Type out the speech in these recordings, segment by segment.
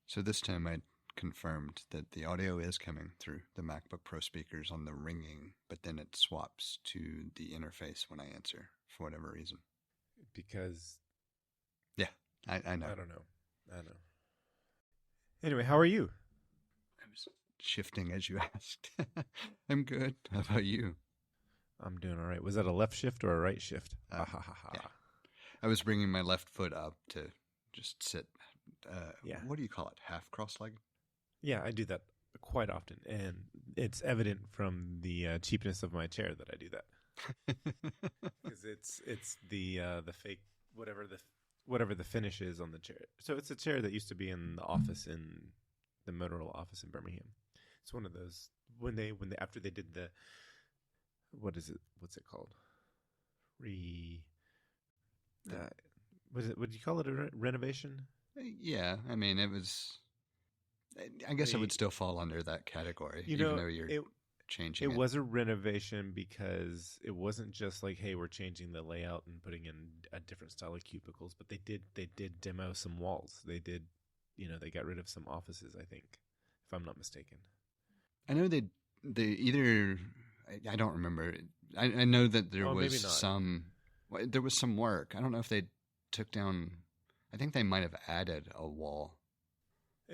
So this time I confirmed that the audio is coming through the MacBook Pro speakers on the ringing, but then it swaps to the interface when I answer for whatever reason. Because yeah, I know. I don't know. Anyway, how are you? I was shifting as you asked. I'm good. How about you? I'm doing all right. Was that a left shift or a right shift? Yeah. I was bringing my left foot up to just sit. Yeah. What do you call it? Half cross-legged? Yeah, I do that quite often, and it's evident from the cheapness of my chair that I do that. Because it's the fake whatever the finish is on the chair. So it's a chair that used to be in the office in the Motorola office in Birmingham. It's one of those when they after they did the what's it called? Would you call it a renovation? Yeah, I mean it was. I guess it would still fall under that category, even though you're changing it. It was a renovation because it wasn't just like, hey, we're changing the layout and putting in a different style of cubicles, but they did demo some walls. They did, they got rid of some offices, I think, if I'm not mistaken. I know they either, I don't remember. I know that there was some work. I don't know if they took down, I think they might have added a wall.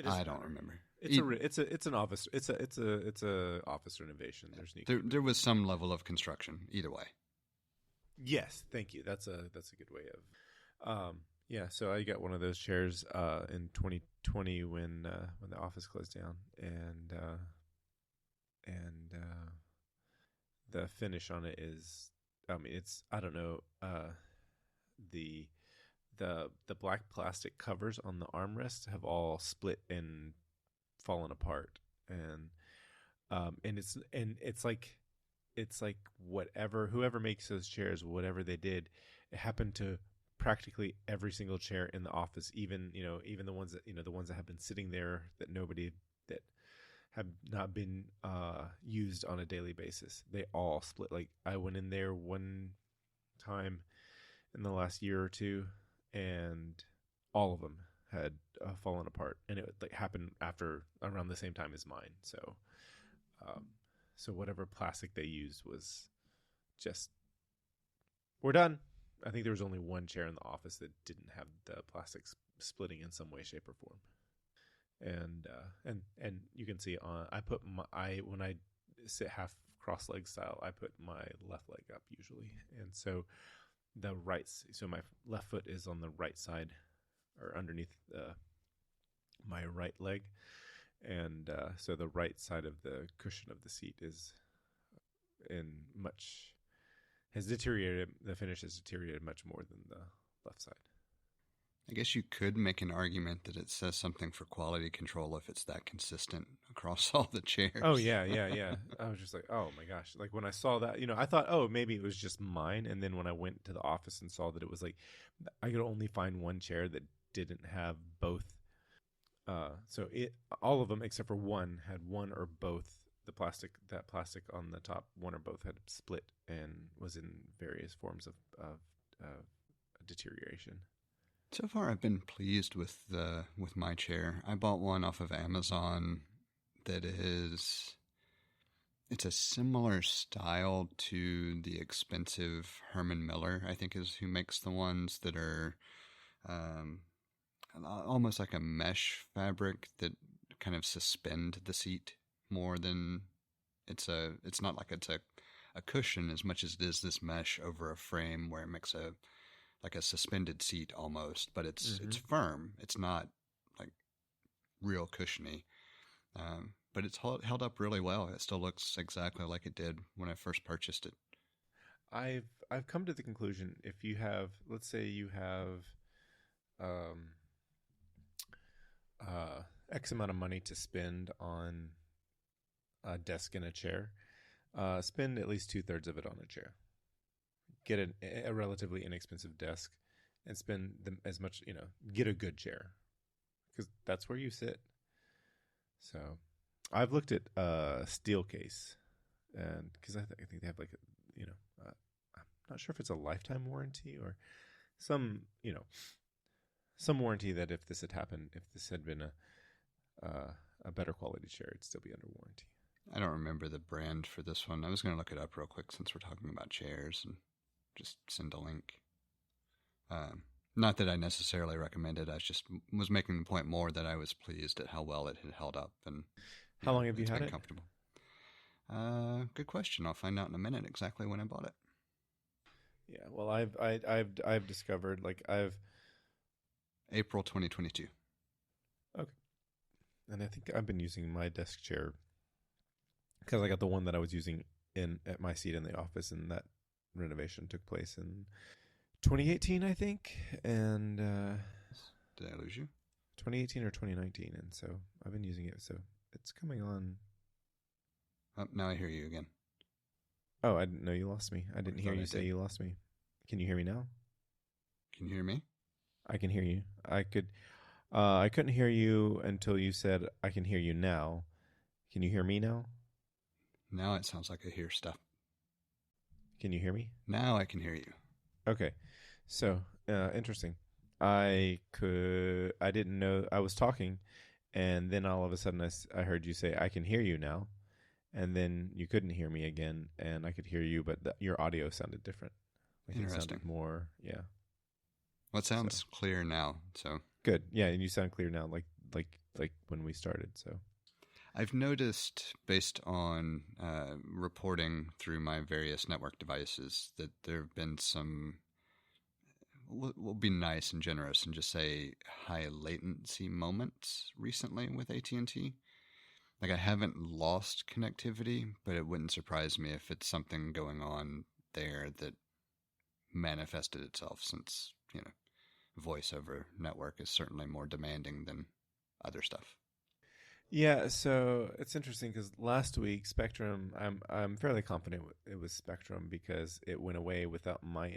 I don't remember. It's an office. It's a office renovation. There was some level of construction either way. Yes, thank you. That's a good way of. So I got one of those chairs in 2020 when the office closed down, and the finish on it is, it's, I don't know, the black plastic covers on the armrests have all split and fallen apart, and it's like whoever makes those chairs, whatever they did, it happened to practically every single chair in the office, even the ones that have been sitting there that have not been used on a daily basis. They all split. Like, I went in there one time in the last year or two, and all of them had fallen apart, and it happened after around the same time as mine. So, so whatever plastic they used was just, we're done. I think there was only one chair in the office that didn't have the plastic splitting in some way, shape, or form. And you can see when I sit half cross leg style, I put my left leg up usually, and so my left foot is on the right side or underneath my right leg, and so the right side of the cushion of the seat has deteriorated. The finish has deteriorated much more than the left side. I guess you could make an argument that it says something for quality control if it's that consistent across all the chairs. Oh, yeah. I was just like, oh, my gosh. Like, when I saw that, I thought, oh, maybe it was just mine. And then when I went to the office and saw that it was like, I could only find one chair that didn't have both. All of them except for one had one or both. That plastic on the top, one or both had split and was in various forms of deterioration. So far, I've been pleased with my chair. I bought one off of Amazon that it's a similar style to the expensive Herman Miller, I think is who makes the ones that are almost like a mesh fabric that kind of suspend the seat more than it's not like it's a cushion as much as it is this mesh over a frame where it makes like a suspended seat almost, but it's firm. It's not like real cushiony, but it's held up really well. It still looks exactly like it did when I first purchased it. I've come to the conclusion, if you have, let's say you have X amount of money to spend on a desk and a chair, spend at least 2/3 of it on a chair. Get a relatively inexpensive desk and spend as much, get a good chair, because that's where you sit. So I've looked at Steelcase, and because I think they have like, I'm not sure if it's a lifetime warranty or some warranty that if this had happened, if this had been a better quality chair, it'd still be under warranty. I don't remember the brand for this one. I was going to look it up real quick since we're talking about chairs and just send a link. Not that I necessarily recommend it. I just was making the point more that I was pleased at how well it had held up. And how long have you had it? Comfortable. Good question. I'll find out in a minute exactly when I bought it. Yeah, well, I've discovered April 2022. Okay, and I think I've been using my desk chair because I got the one that I was using at my seat in the office, and that renovation took place in 2018, I think. And did I lose you? 2018 or 2019, and so I've been using it. So it's coming on. Oh, now I hear you again. Oh, I didn't know you lost me. I didn't hear you say you lost me. Can you hear me now? Can you hear me? I can hear you. I couldn't hear you until you said I can hear you now. Can you hear me now? Now it sounds like I hear stuff. Can you hear me? Now I can hear you. Okay. So, interesting. I didn't know I was talking, and then all of a sudden I heard you say I can hear you now. And then you couldn't hear me again, and I could hear you, but your audio sounded different. Like Interesting. It sounded more, yeah. Well, it sounds clear now, so. Good, yeah, and you sound clear now, like when we started, so. I've noticed, based on reporting through my various network devices, that there have been some, we'll be nice and generous and just say high latency moments recently with AT&T. Like, I haven't lost connectivity, but it wouldn't surprise me if it's something going on there that manifested itself, since, voice over network is certainly more demanding than other stuff. Yeah, so it's interesting because last week Spectrum, I'm fairly confident it was Spectrum because it went away without my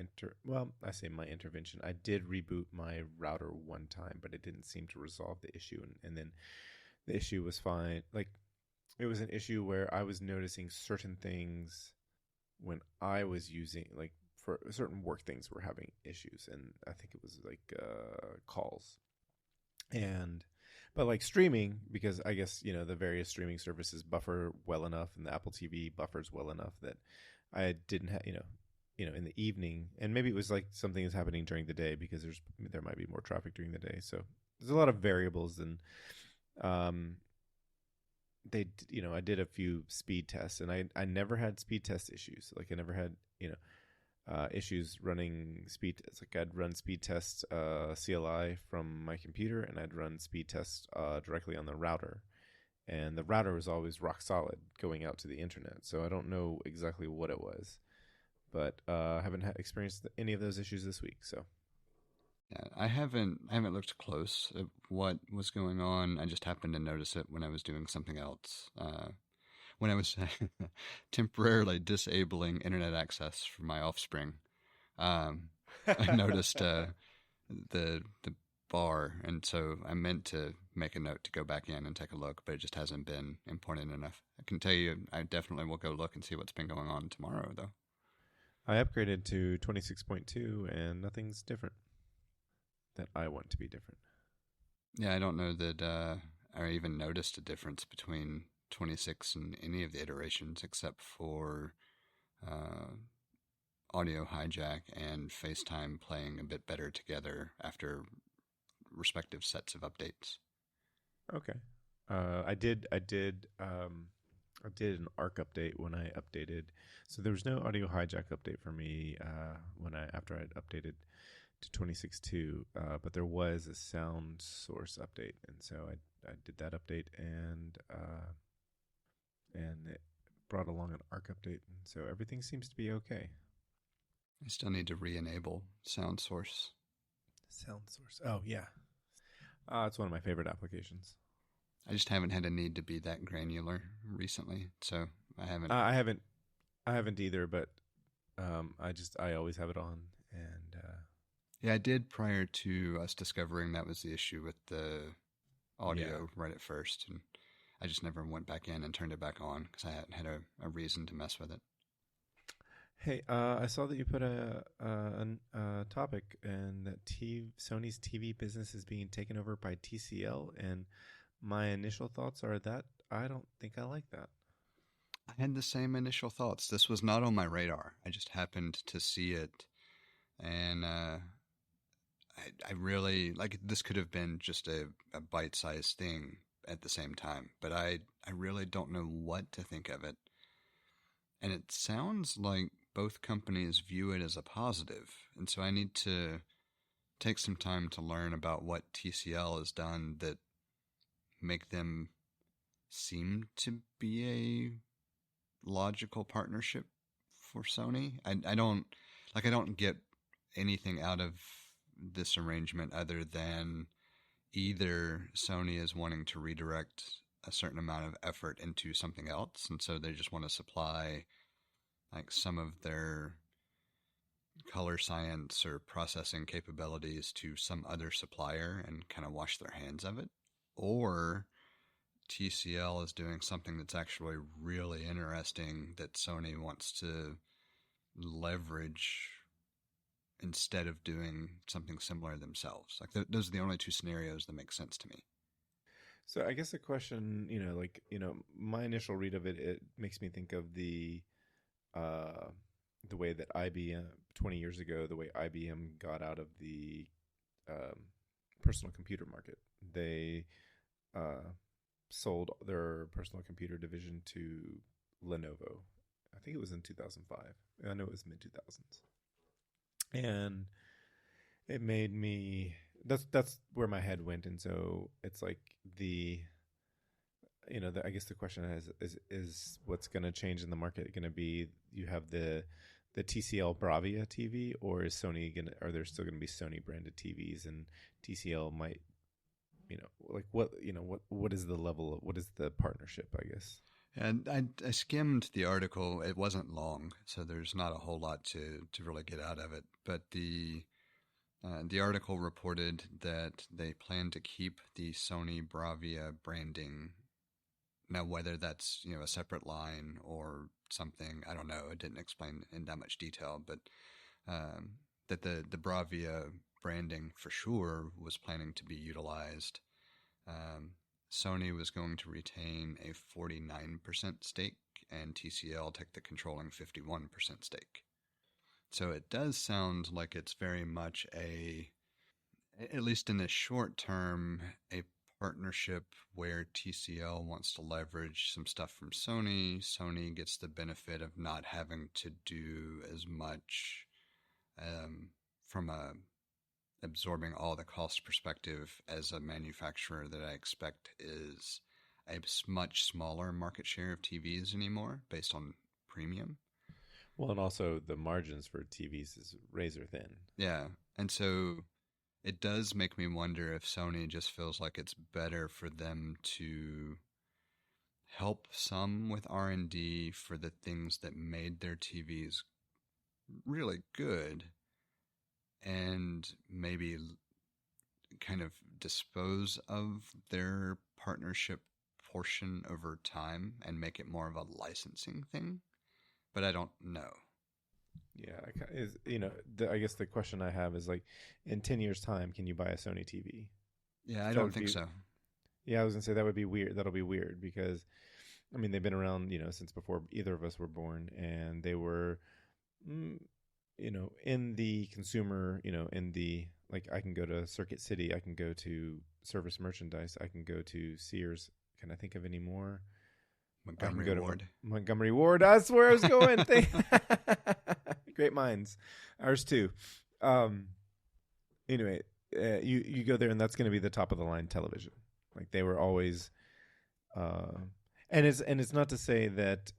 I say my intervention. I did reboot my router one time, but it didn't seem to resolve the issue, and then the issue was fine. Like, it was an issue where I was noticing certain things when I was using, like, for certain work things were having issues, and I think it was like calls. But like streaming, because I guess, the various streaming services buffer well enough, and the Apple TV buffers well enough that I didn't have, in the evening, and maybe it was like something is happening during the day because there might be more traffic during the day. So there's a lot of variables, and I did a few speed tests, and I never had speed test issues. Like, I never had, issues running speed tests. Like, I'd run speed test CLI from my computer, and I'd run speed test directly on the router. And the router was always rock solid going out to the internet. So I don't know exactly what it was, but I haven't experienced any of those issues this week. So. Yeah, I haven't looked close at what was going on. I just happened to notice it when I was doing something else. When I was temporarily disabling internet access for my offspring, I noticed the bar, and so I meant to make a note to go back in and take a look, but it just hasn't been important enough. I can tell you, I definitely will go look and see what's been going on tomorrow, though. I upgraded to 26.2, and nothing's different that I want to be different. Yeah, I don't know that I even noticed a difference between 26 and any of the iterations, except for audio hijack and FaceTime playing a bit better together after respective sets of updates. Okay. I did an ARC update when I updated. So there was no audio hijack update for me after I'd updated to 26.2, but there was a sound source update, and so I did that update, and it brought along an ARC update, and so everything seems to be okay. I still need to re-enable sound source. Sound source. Oh yeah, it's one of my favorite applications. I just haven't had a need to be that granular recently, so I haven't. I haven't either, but I always have it on, and yeah, I did prior to us discovering that was the issue with the audio right at first, and I just never went back in and turned it back on because I hadn't had a reason to mess with it. Hey, I saw that you put a topic, and that Sony's TV business is being taken over by TCL, and My initial thoughts are that I don't think I like that. I had the same initial thoughts. This was not on my radar. I just happened to see it, and I really like. This could have been just a bite-sized thing at the same time, but I really don't know what to think of it. And it sounds like both companies view it as a positive, and so I need to take some time to learn about what TCL has done that make them seem to be a logical partnership for Sony. I don't get anything out of this arrangement other than either Sony is wanting to redirect a certain amount of effort into something else, and so they just want to supply like some of their color science or processing capabilities to some other supplier and kind of wash their hands of it, or TCL is doing something that's actually really interesting that Sony wants to leverage instead of doing something similar themselves. Like those are the only two scenarios that make sense to me. So I guess the question, my initial read of it, it makes me think of uh, the way that IBM 20 years ago, the way IBM got out of the um, personal computer market. They sold their personal computer division to Lenovo. I think it was in 2005. I know it was mid 2000s, and it made me. That's where my head went, and so it's like I guess the question is what's going to change in the market going to be? You have the TCL Bravia TV, or is Sony going to? Are there still going to be Sony branded TVs, and TCL might, what is the level of what is the partnership? I guess. And I skimmed the article. It wasn't long, so there's not a whole lot to really get out of it. But the article reported that they plan to keep the Sony Bravia branding. Now, whether that's a separate line or something, I don't know. It didn't explain in that much detail, but that the Bravia branding for sure was planning to be utilized. Sony was going to retain a 49% stake, and TCL take the controlling 51% stake. So it does sound like it's very much at least in the short term, a partnership where TCL wants to leverage some stuff from Sony. Sony gets the benefit of not having to do as much from absorbing all the cost perspective as a manufacturer that I expect is a much smaller market share of TVs anymore based on premium. Well, and also the margins for TVs is razor thin. Yeah. And so it does make me wonder if Sony just feels like it's better for them to help some with R&D for the things that made their TVs really good and maybe kind of dispose of their partnership portion over time and make it more of a licensing thing. But I don't know. Yeah, I guess the question I have is like, in 10 years' time, can you buy a Sony TV? Yeah, I don't think so. Yeah, I was gonna say that would be weird. That'll be weird because, I mean, they've been around, since before either of us were born, and they were, in the consumer, in the like, I can go to Circuit City, I can go to Service Merchandise, I can go to Sears. Can I think of any more? Montgomery Ward. Montgomery Ward. That's where I was going. Great minds. Ours too. Anyway, you go there, and that's going to be the top of the line television. Like they were always, and it's not to say that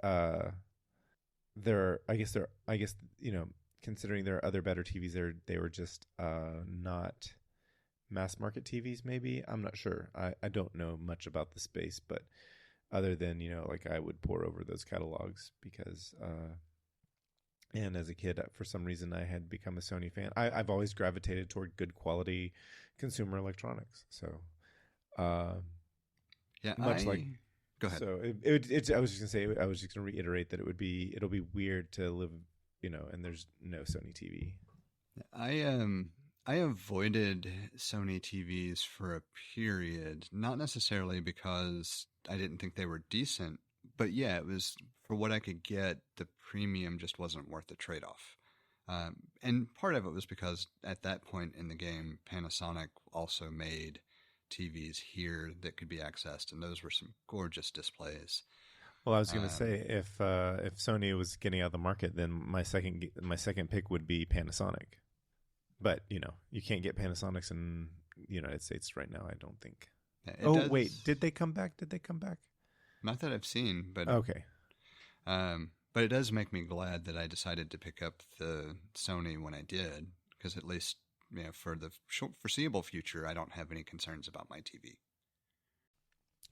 considering there are other better TVs, they were just not mass market TVs. Maybe I'm not sure. I don't know much about the space, but other than like I would pore over those catalogs because. And as a kid, for some reason, I had become a Sony fan. I've always gravitated toward good quality consumer electronics. So, yeah, go ahead. So I was just gonna say, I was just gonna reiterate that it'll be weird to live, and there's no Sony TV. I avoided Sony TVs for a period, not necessarily because I didn't think they were decent, but yeah, it was for what I could get, the premium just wasn't worth the trade off. And part of it was because at that point in the game, Panasonic also made TVs here that could be accessed, and those were some gorgeous displays. Well, I was going to Um, say if Sony was getting out of the market, then my second pick would be Panasonic. But you can't get Panasonics in the United States right now. I don't think. it Oh wait, does, did they come back? Did they come back? not that I've seen, Okay. but it does make me glad that I decided to pick up the Sony when I did, because at least for the short foreseeable future, I don't have any concerns about my TV.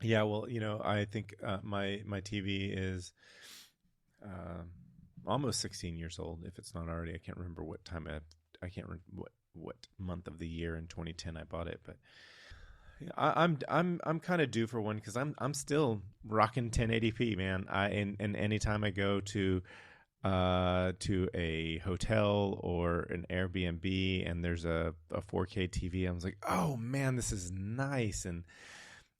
Yeah. Well, I think my TV is uh, almost 16 years old. If it's not already, I can't remember what time I can't remember what month of the year in 2010 I bought it, but I'm kind of due for one because I'm still rocking 1080p, man. And anytime I go to a hotel or an Airbnb and there's a 4K TV, I was like, oh man, this is nice. And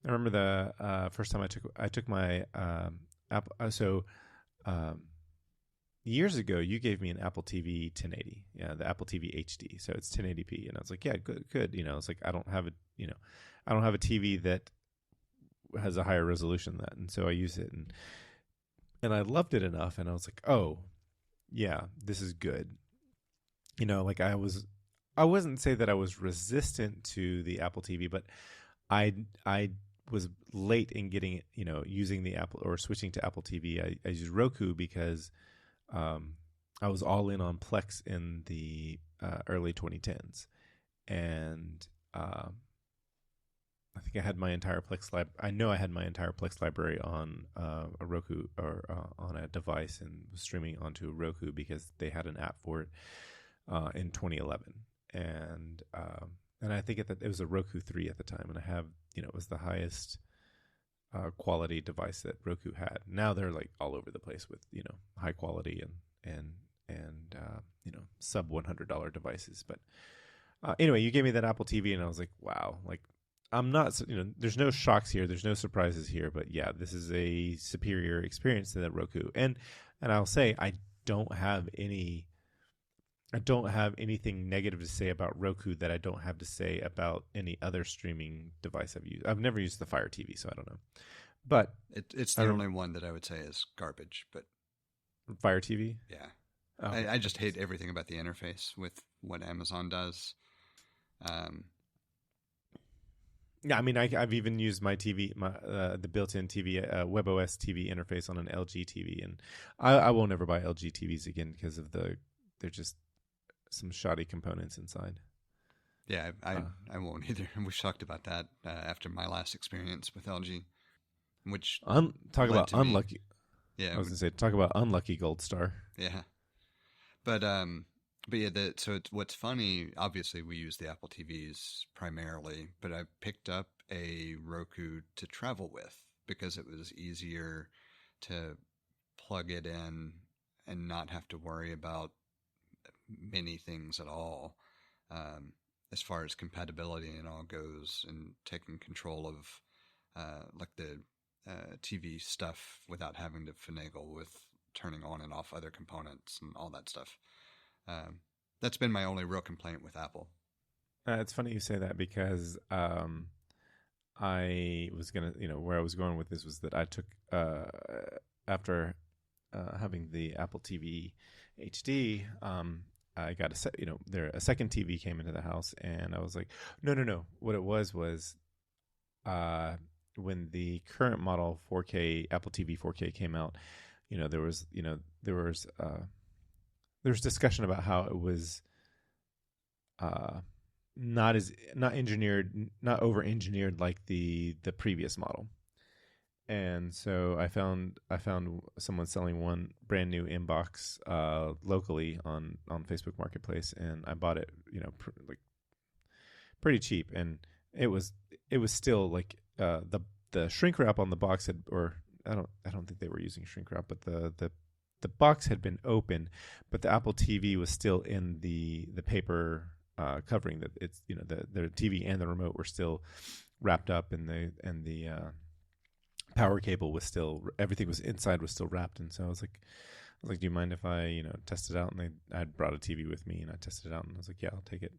I remember the first time I took my Apple. Years ago, you gave me an Apple TV 1080, the Apple TV HD, so it's 1080p, and I was like, yeah, good. It's like I don't have a TV that has a higher resolution than that, and so I use it, and I loved it enough, and I was like, oh, yeah, this is good. Like I wasn't say that I was resistant to the Apple TV, but I was late in getting it, using the Apple or switching to Apple TV. I used Roku because I was all in on Plex in the early 2010s, and I think I had my entire Plex I know I had my entire Plex library on a Roku or on a device and was streaming onto a Roku because they had an app for it in 2011, and I think it was a Roku 3 at the time, and I have it was the highest quality device that Roku had. Now they're like all over the place with high quality and sub $100 devices. But anyway, you gave me that Apple TV, and I was like, wow, like I'm not there's no shocks here, there's no surprises here, but yeah, this is a superior experience to that Roku. And I'll say I don't have anything negative to say about Roku that I don't have to say about any other streaming device I've used. I've never used the Fire TV, so I don't know. But It's the only one that I would say is garbage, but Fire TV? yeah. Oh, I just hate everything about the interface with what Amazon does. Yeah, I mean, I've even used my TV, the built-in TV, WebOS TV interface on an LG TV, and I will never buy LG TVs again because of they're just some shoddy components inside. Yeah, I won't either. We've talked about that after my last experience with LG, which talk about unlucky. Yeah, I was gonna say talk about unlucky Gold Star. Yeah, but yeah. What's funny? Obviously, we use the Apple TVs primarily, but I picked up a Roku to travel with because it was easier to plug it in and not have to worry about many things at all, as far as compatibility and all goes, and taking control of like the TV stuff without having to finagle with turning on and off other components and all that stuff. That's been my only real complaint with Apple. It's funny you say that because I was gonna, where I was going with this was that I took after having the Apple TV HD. I got a second TV came into the house, and I was like, no. What it was when the current model 4K Apple TV 4K came out, there was discussion about how it was not over engineered like the previous model. And so I found someone selling one brand new inbox locally on Facebook Marketplace, and I bought it, pretty cheap, and it was still like the shrink wrap on the box I don't think they were using shrink wrap, but the box had been open, but the Apple TV was still in the paper covering that it's the TV and the remote were still wrapped up, and the power cable was still, everything was inside was still wrapped. And so I was like, do you mind if I test it out? And I'd brought a TV with me, and I tested it out, and I was like, yeah, I'll take it.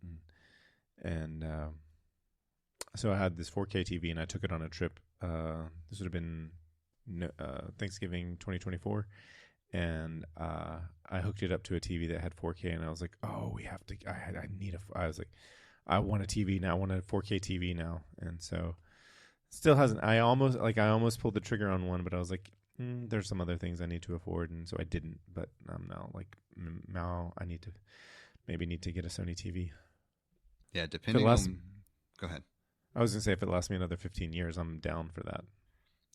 And so I had this 4K TV, and I took it on a trip. This would have been Thanksgiving 2024. And I hooked it up to a TV that had 4K, and I was like, oh, we have to, I was like, I want a TV now. I want a 4K TV now. And so still hasn't, I almost pulled the trigger on one, but I was like, there's some other things I need to afford. And so I didn't, but I'm now I need to get a Sony TV. Yeah. Depending on, go ahead. I was going to say, if it lasts me another 15 years, I'm down for that.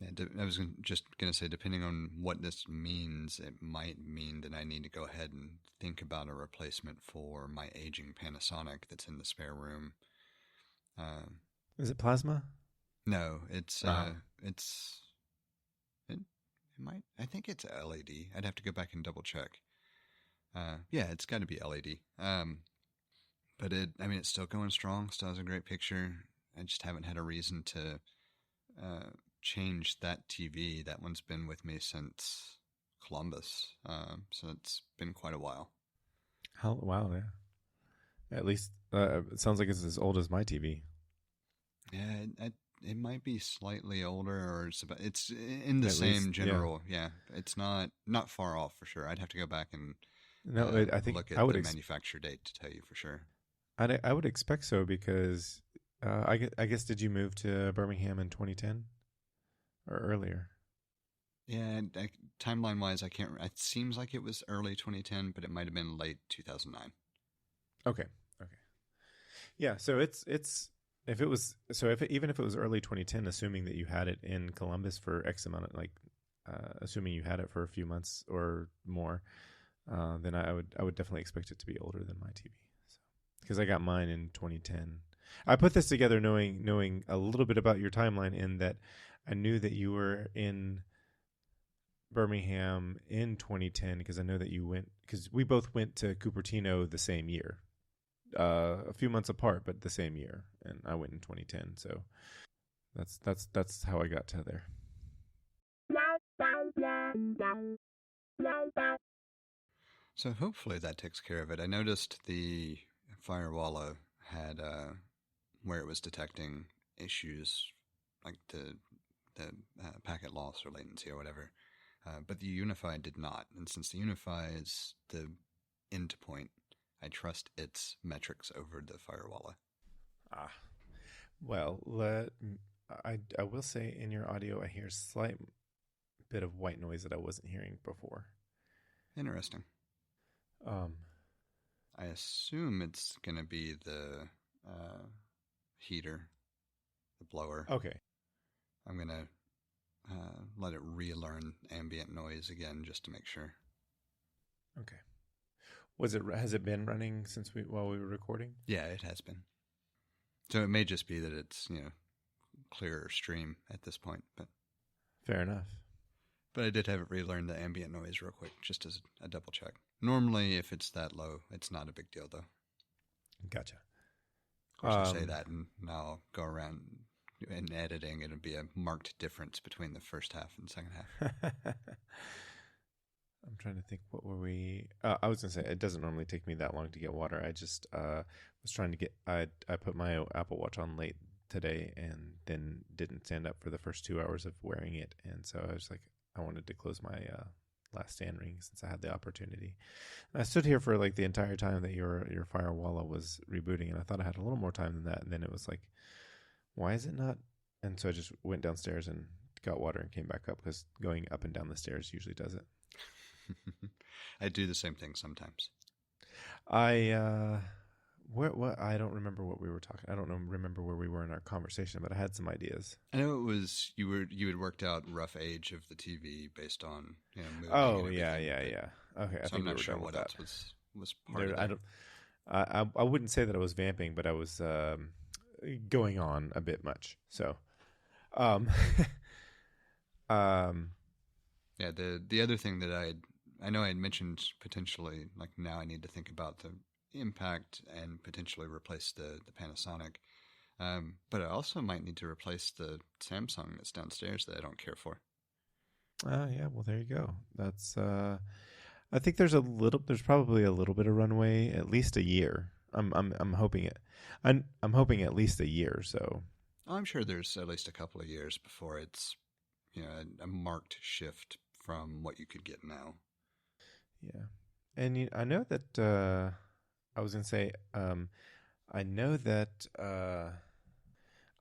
Yeah, I was just going to say, depending on what this means, it might mean that I need to go ahead and think about a replacement for my aging Panasonic that's in the spare room. Is it plasma? No, it might. I think it's LED. I'd have to go back and double check. Yeah, it's got to be LED. But it's still going strong. Still has a great picture. I just haven't had a reason to change that TV. That one's been with me since Columbus, so it's been quite a while. Wow, yeah. At least it sounds like it's as old as my TV. Yeah, it might be slightly older, or it's in the same general. Yeah, it's not far off for sure. I'd have to go back and I think look at the manufacture date to tell you for sure. I would expect so, because I guess, did you move to Birmingham in 2010 or earlier? Yeah, timeline wise, I can't. It seems like it was early 2010, but it might have been late 2009. Okay. Yeah, so even if it was early 2010, assuming that you had it in Columbus for X amount of, assuming you had it for a few months or more, then I would definitely expect it to be older than my TV. Because I got mine in 2010. I put this together knowing a little bit about your timeline, in that I knew that you were in Birmingham in 2010, because I know that you went, because we both went to Cupertino the same year, a few months apart, but the same year, and I went in 2010. So that's how I got to there. So hopefully that takes care of it. I noticed the Firewalla had where it was detecting issues like the packet loss or latency or whatever, but the Unified did not. And since the Unified is the endpoint, I trust its metrics over the Firewalla. Well, I will say, in your audio, I hear a slight bit of white noise that I wasn't hearing before. Interesting. I assume it's going to be the heater, the blower. Okay. I'm going to let it relearn ambient noise again just to make sure. Okay. Has it been running since while we were recording? Yeah, it has been. So it may just be that it's, clearer stream at this point, but fair enough. But I did have it relearn the ambient noise real quick, just as a double check. Normally, if it's that low, it's not a big deal, though. Gotcha. Of course, I say that, and now I'll go around in editing. It'll be a marked difference between the first half and second half. I'm trying to think, what were we... I was going to say, it doesn't normally take me that long to get water. I just was trying to get... I put my Apple Watch on late today, and then didn't stand up for the first 2 hours of wearing it. And so I was like, I wanted to close my last stand ring since I had the opportunity. And I stood here for the entire time that your Firewalla was rebooting, and I thought I had a little more time than that. And then it was like, why is it not? And so I just went downstairs and got water and came back up, because going up and down the stairs usually does it. I do the same thing sometimes. I don't remember what we were talking. I don't remember where we were in our conversation, but I had some ideas. I know it was you had worked out rough age of the TV based on moving. Oh yeah. Okay, so I'm not sure what else was part of that. I wouldn't say that I was vamping, but I was going on a bit much. So, yeah. The other thing that I know I had mentioned potentially, now I need to think about the impact and potentially replace the Panasonic. But I also might need to replace the Samsung that's downstairs that I don't care for. Yeah, well, there you go. That's I think there's probably a little bit of runway, at least a year. I'm hoping it. I'm hoping at least a year or so. I'm sure there's at least a couple of years before it's a marked shift from what you could get now. Yeah. And I know that I was going to say I know that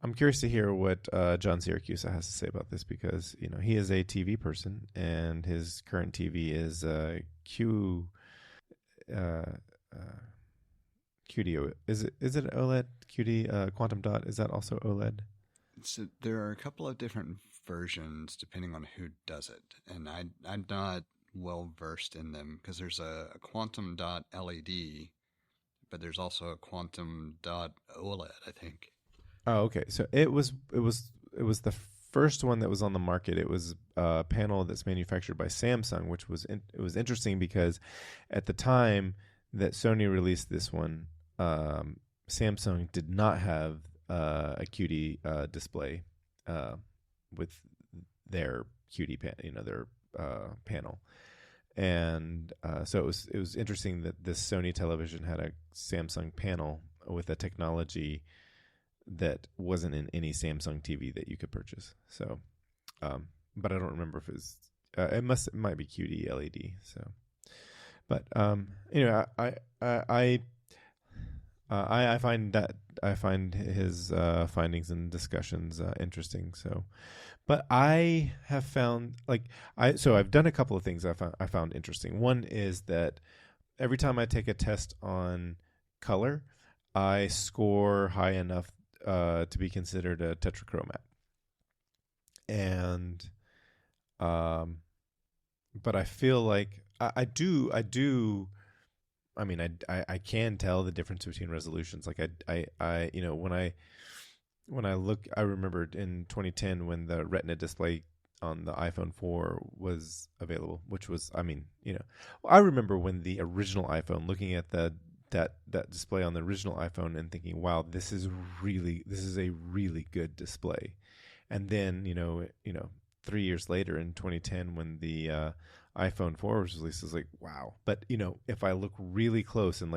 I'm curious to hear what John Syracuse has to say about this, because he is a TV person and his current TV is Q QD. Is it OLED? QD Quantum Dot, is that also OLED? So there are a couple of different versions depending on who does it, and I'm not well versed in them because there's a quantum dot LED, but there's also a quantum dot OLED, I think. Oh, okay. So it was the first one that was on the market. It was a panel that's manufactured by Samsung, which was it was interesting because at the time that Sony released this one, Samsung did not have a QD display with their QD their panel. And so it was interesting that this Sony television had a Samsung panel with a technology that wasn't in any Samsung TV that you could purchase. So, but I don't remember if it was. It might be QD LED. So, but I find his findings and discussions interesting. So, but I have found I've done a couple of things I found interesting. One is that every time I take a test on color, I score high enough to be considered a tetrachromat. And but I feel like I do. I mean, I can tell the difference between resolutions. Like I when I look, I remembered in 2010 when the Retina display on the iPhone 4 was available, which was, I remember when the original iPhone, looking at that display on the original iPhone and thinking, wow, this is a really good display. And then, 3 years later in 2010, when the iPhone 4 was released, I was like, wow. But, if I look really close and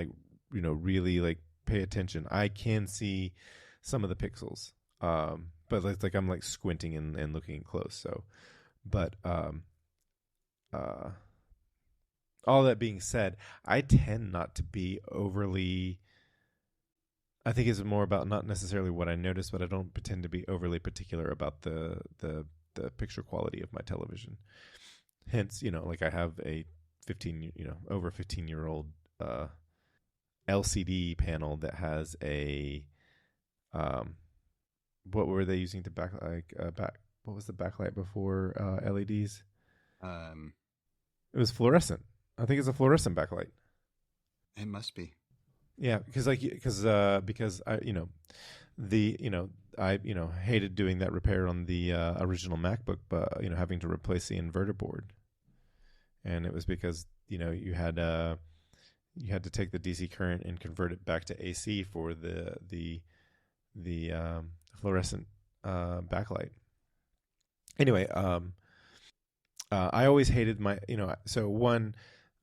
really pay attention, I can see some of the pixels. But it's like I'm like squinting and looking close. So, but all that being said, I tend not to be overly. I think it's more about not necessarily what I notice, but I don't pretend to be overly particular about the picture quality of my television. Hence, I have a over 15-year-old LCD panel that has a what were they using to what was the backlight before LEDs? It was fluorescent. I think it's a fluorescent backlight. It must be. Yeah, because I hated doing that repair on the original MacBook, but having to replace the inverter board, and it was because you had to take the DC current and convert it back to AC for the fluorescent backlight. Anyway, I always hated my so one.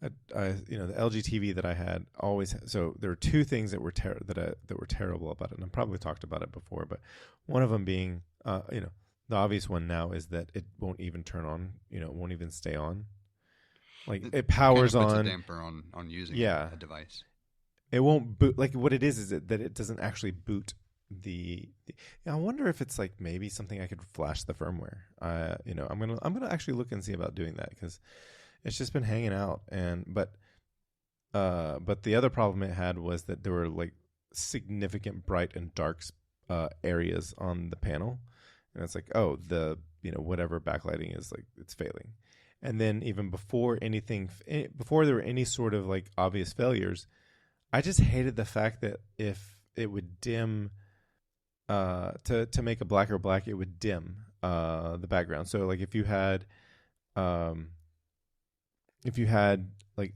the LG TV that I had always. So there were two things that were that were terrible about it, and I've probably talked about it before. But one of them being, the obvious one now is that it won't even turn on. It won't even stay on. Like it powers kind of puts on. a damper on using Yeah. a device. It won't boot. Like what it is that it doesn't actually boot the I wonder if it's like maybe something I could flash the firmware. I'm gonna actually look and see about doing that, because it's just been hanging out. But the other problem it had was that there were like significant bright and dark areas on the panel, and it's like, oh, the whatever backlighting is, like, it's failing. And then even before there were any sort of like obvious failures, I just hated the fact that if it would dim to make a blacker black, it would dim the background. So like if you had like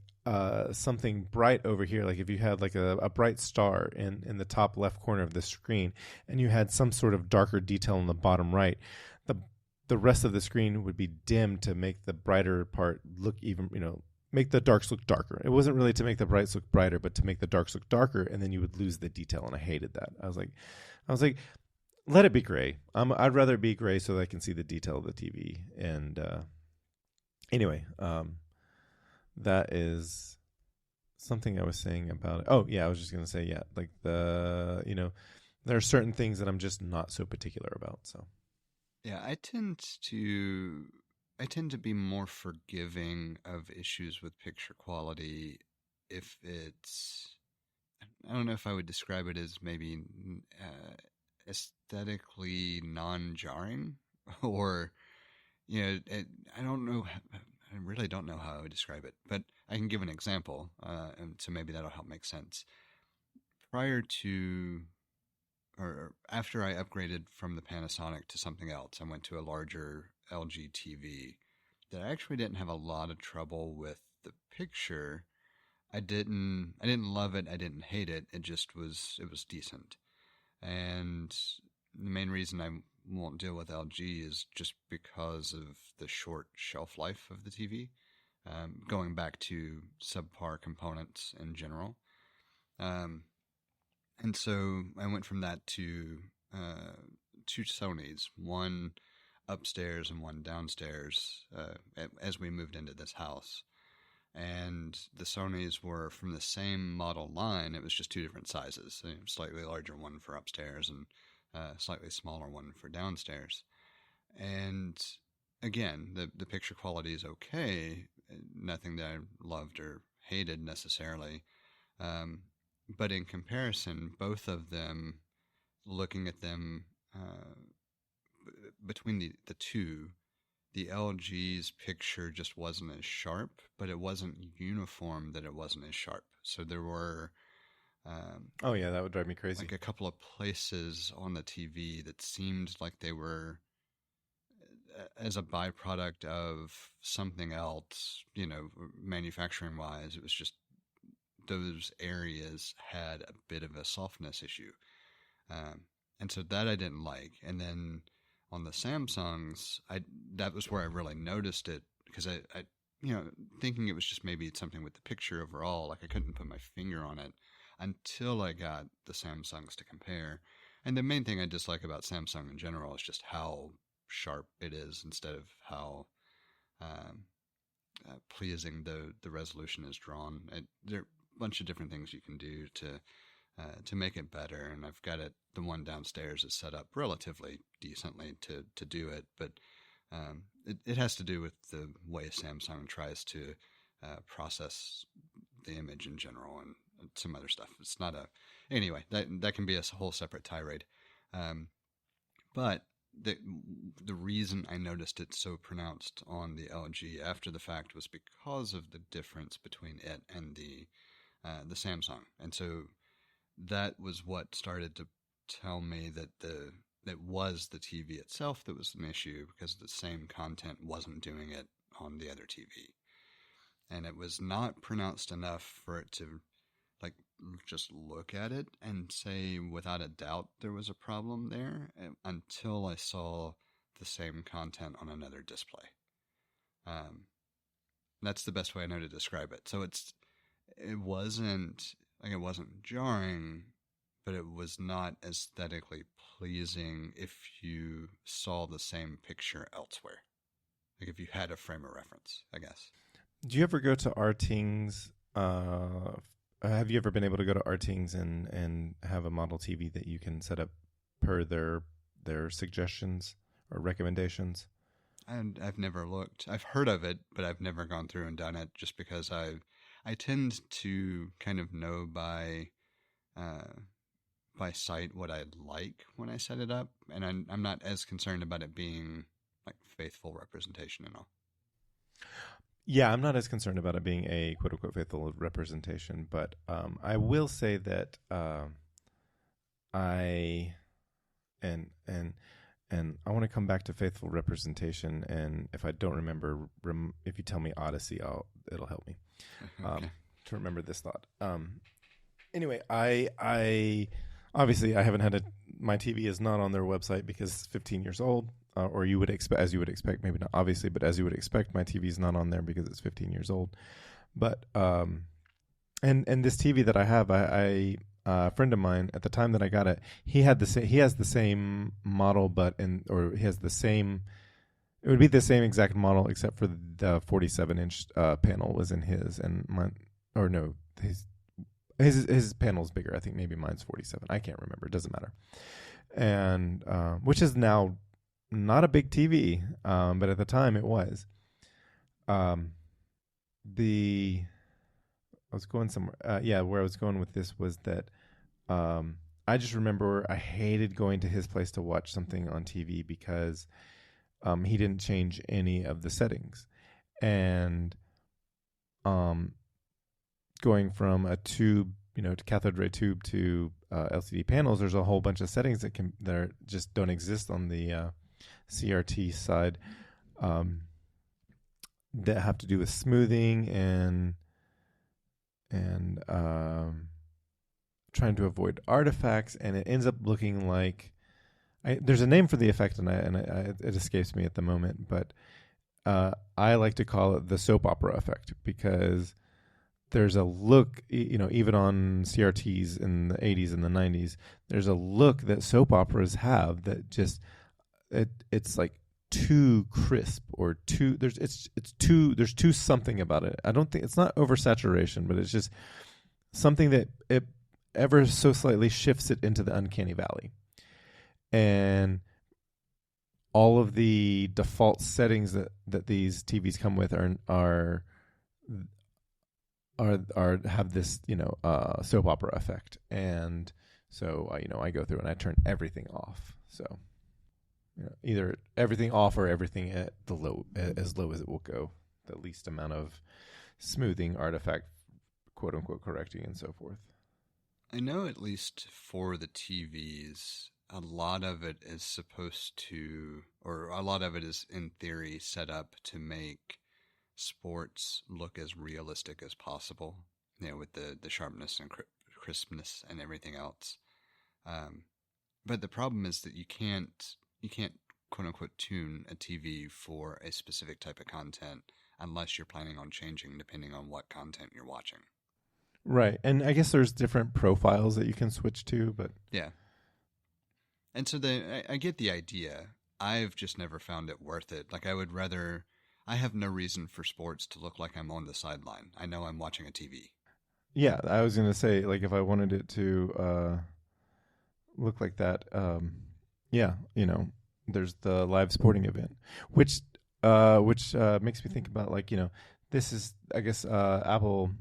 something bright over here, like if you had like a bright star in the top left corner of the screen, and you had some sort of darker detail in the bottom right, the the rest of the screen would be dimmed to make the brighter part look even, make the darks look darker. It wasn't really to make the brights look brighter, but to make the darks look darker, and then you would lose the detail. And I hated that. I was like, let it be gray. I'd rather it be gray so that I can see the detail of the TV. And anyway, that is something I was saying about it. Oh yeah, I was just gonna say like there are certain things that I'm just not so particular about. So yeah, I tend to be more forgiving of issues with picture quality if it's, I don't know if I would describe it as maybe aesthetically non-jarring, or I don't know. I really don't know how I would describe it, but I can give an example, and so maybe that'll help make sense. Prior to, or after I upgraded from the Panasonic to something else, I went to a larger LG TV that I actually didn't have a lot of trouble with the picture. I didn't love it. I didn't hate it. It was decent. And the main reason I won't deal with LG is just because of the short shelf life of the TV, going back to subpar components in general. And so I went from that to two Sonys, one upstairs and one downstairs, as we moved into this house. And the Sonys were from the same model line. It was just two different sizes, a slightly larger one for upstairs and a slightly smaller one for downstairs. And again, the picture quality is okay. Nothing that I loved or hated necessarily. But in comparison, both of them, looking at them between the two, the LG's picture just wasn't as sharp, but it wasn't uniform that it wasn't as sharp. So there were oh yeah, that would drive me crazy. like a couple of places on the TV that seemed like they were as a byproduct of something else, manufacturing wise. It was just those areas had a bit of a softness issue. And so that I didn't like. And then on the Samsungs, that was where I really noticed it, because I thinking it was just maybe something with the picture overall, like I couldn't put my finger on it until I got the Samsungs to compare. And the main thing I dislike about Samsung in general is just how sharp it is instead of how pleasing the resolution is drawn. There are a bunch of different things you can do to make it better, and I've got the one downstairs is set up relatively decently to do it, but it has to do with the way Samsung tries to process the image in general and some other stuff. It's not anyway, that can be a whole separate tirade. But the reason I noticed it so pronounced on the LG after the fact was because of the difference between it and the Samsung. And so that was what started to tell me that that was the TV itself that was an issue, because the same content wasn't doing it on the other TV. And it was not pronounced enough for it to just look at it and say without a doubt there was a problem there, until I saw the same content on another display. That's the best way I know to describe it. So it wasn't jarring, but it was not aesthetically pleasing if you saw the same picture elsewhere. Like if you had a frame of reference, I guess. Do you ever go to Artings? Have you ever been able to go to Artings and have a model TV that you can set up per their suggestions or recommendations? I've never looked. I've heard of it, but I've never gone through and done it, just because I tend to kind of know by sight what I like when I set it up, and I'm not as concerned about it being like faithful representation and all. Yeah, I'm not as concerned about it being a quote unquote faithful representation, but I will say that I want to come back to faithful representation, and if I don't remember, if you tell me Odyssey, it'll help me. Okay. To remember this thought. Anyway, I obviously I haven't had a. My TV is not on their website because it's 15 years old, or you would expect, as you would expect, maybe not obviously, but as you would expect, my TV is not on there because it's 15 years old. But and this TV that I have, I a friend of mine at the time that I got it, he has the same model, or he has the same. It would be the same exact model except for the 47-inch panel was in his, and mine, or no, his panel's bigger. I think maybe mine's 47. I can't remember. It doesn't matter. And which is now not a big TV, but at the time it was. I was going somewhere. Where I was going with this was that I just remember I hated going to his place to watch something on TV because he didn't change any of the settings. And going from a tube, to cathode ray tube to LCD panels, there's a whole bunch of settings that just don't exist on the CRT side that have to do with smoothing and trying to avoid artifacts, and it ends up looking like there's a name for the effect, and it escapes me at the moment, but I like to call it the soap opera effect because there's a look, even on CRTs in the 80s and the 90s, there's a look that soap operas have that just it's like too crisp or too there's too something about it. I don't think it's not oversaturation, but it's just something that it ever so slightly shifts it into the uncanny valley. And all of the default settings that these TVs come with are have this soap opera effect. And so I go through and I turn everything off. So either everything off or everything at as low as it will go, the least amount of smoothing, artifact, quote unquote, correcting, and so forth. I know at least for the TVs, a lot of it is supposed to, or a lot of it is in theory set up to make sports look as realistic as possible, with the sharpness and crispness and everything else. But the problem is that you can't quote unquote tune a TV for a specific type of content unless you're planning on changing depending on what content you're watching. Right. And I guess there's different profiles that you can switch to, but yeah. And so I get the idea. I've just never found it worth it. Like I have no reason for sports to look like I'm on the sideline. I know I'm watching a TV. Yeah, I was going to say, like, if I wanted it to look like that, there's the live sporting event, which makes me think about, like, this is, I guess, Apple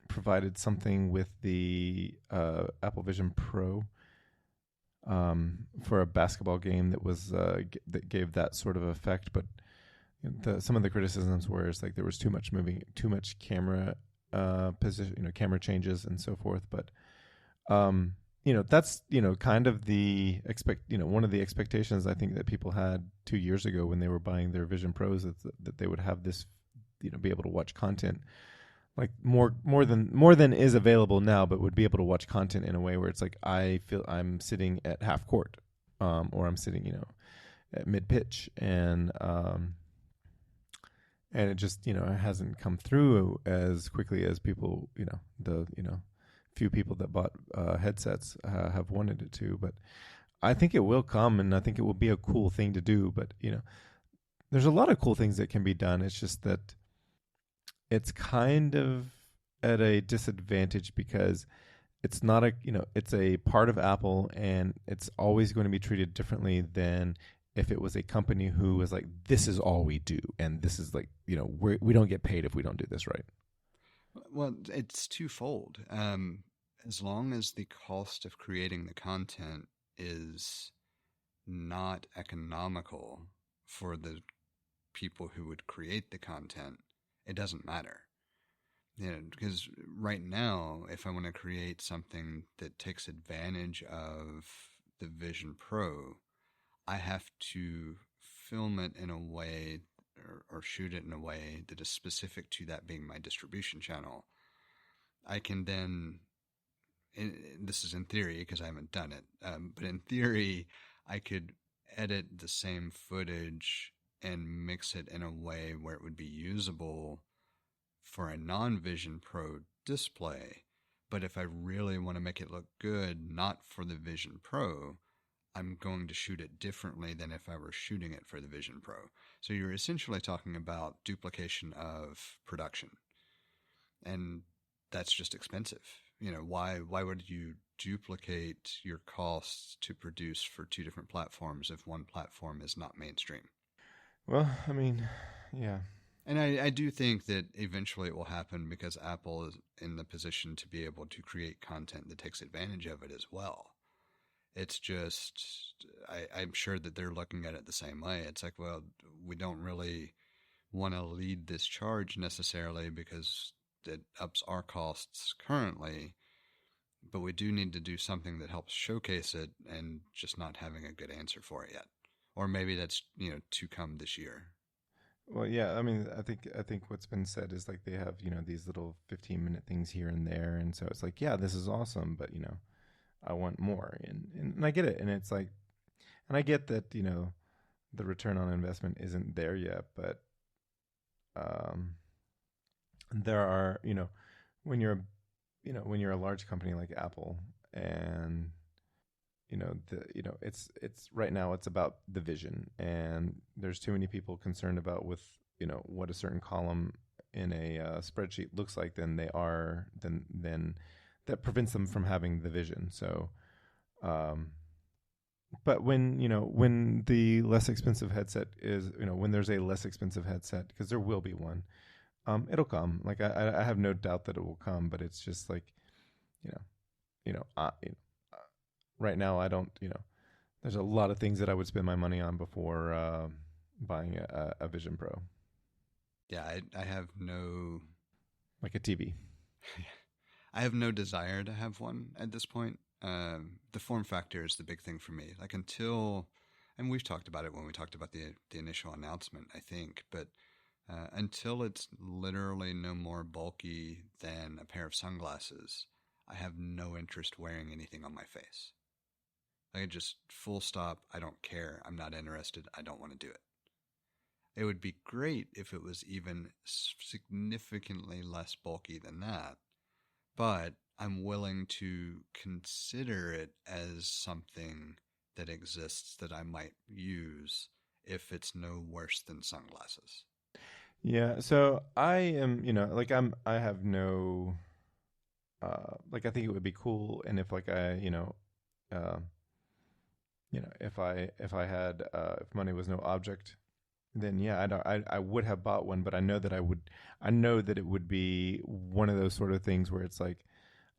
provided something with the Apple Vision Pro for a basketball game that was that gave that sort of effect, but some of the criticisms were there was too much moving, too much camera position, camera changes and so forth. But that's kind of the one of the expectations I think that people had 2 years ago when they were buying their Vision Pros, that they would have this, be able to watch content like more than is available now, but would be able to watch content in a way where it's like I feel I'm sitting at half court, or I'm sitting at mid pitch, and it just it hasn't come through as quickly as people the few people that bought headsets have wanted it to. But I think it will come, and I think it will be a cool thing to do. But there's a lot of cool things that can be done. It's just that it's kind of at a disadvantage because it's not it's a part of Apple, and it's always going to be treated differently than if it was a company who was like, this is all we do, and this is like, we don't get paid if we don't do this right. Well, it's twofold. As long as the cost of creating the content is not economical for the people who would create the content, it doesn't matter. Because right now, if I want to create something that takes advantage of the Vision Pro, I have to film it in a way, or shoot it in a way that is specific to that being my distribution channel, I can then, this is in theory because I haven't done it, but in theory, I could edit the same footage and mix it in a way where it would be usable for a non-Vision Pro display. But if I really want to make it look good, not for the Vision Pro, I'm going to shoot it differently than if I were shooting it for the Vision Pro. So you're essentially talking about duplication of production. And that's just expensive. Why would you duplicate your costs to produce for two different platforms if one platform is not mainstream? Well, I mean, yeah. And I do think that eventually it will happen because Apple is in the position to be able to create content that takes advantage of it as well. It's just, I'm sure that they're looking at it the same way. It's like, well, we don't really want to lead this charge necessarily because it ups our costs currently, but we do need to do something that helps showcase it, and just not having a good answer for it yet. Or maybe that's, to come this year. Well, yeah, I mean, I think what's been said is like they have, these little 15-minute things here and there, and so it's like, yeah, this is awesome, but I want more, and I get it, and it's like, and I get that, the return on investment isn't there yet, but there are, when you're when you're a large company like Apple, and it's right now it's about the vision, and there's too many people concerned about with what a certain column in a spreadsheet looks like then that prevents them from having the vision. So but when the less expensive headset is, when there's a less expensive headset, because there will be one, it'll come. Like I have no doubt that it will come, but it's just like, right now I don't, there's a lot of things that I would spend my money on before buying a Vision Pro. Yeah, I have no... Like a TV. I have no desire to have one at this point. The form factor is the big thing for me. Like until, and we've talked about it when we talked about the initial announcement, I think, but until it's literally no more bulky than a pair of sunglasses, I have no interest wearing anything on my face. Like just full stop, I don't care. I'm not interested. I don't want to do it. It would be great if it was even significantly less bulky than that, but I'm willing to consider it as something that exists that I might use if it's no worse than sunglasses. Yeah, so I am, I have no, I think it would be cool, and if if I had, if money was no object, then yeah, I would have bought one, but I know that it would be one of those sort of things where it's like,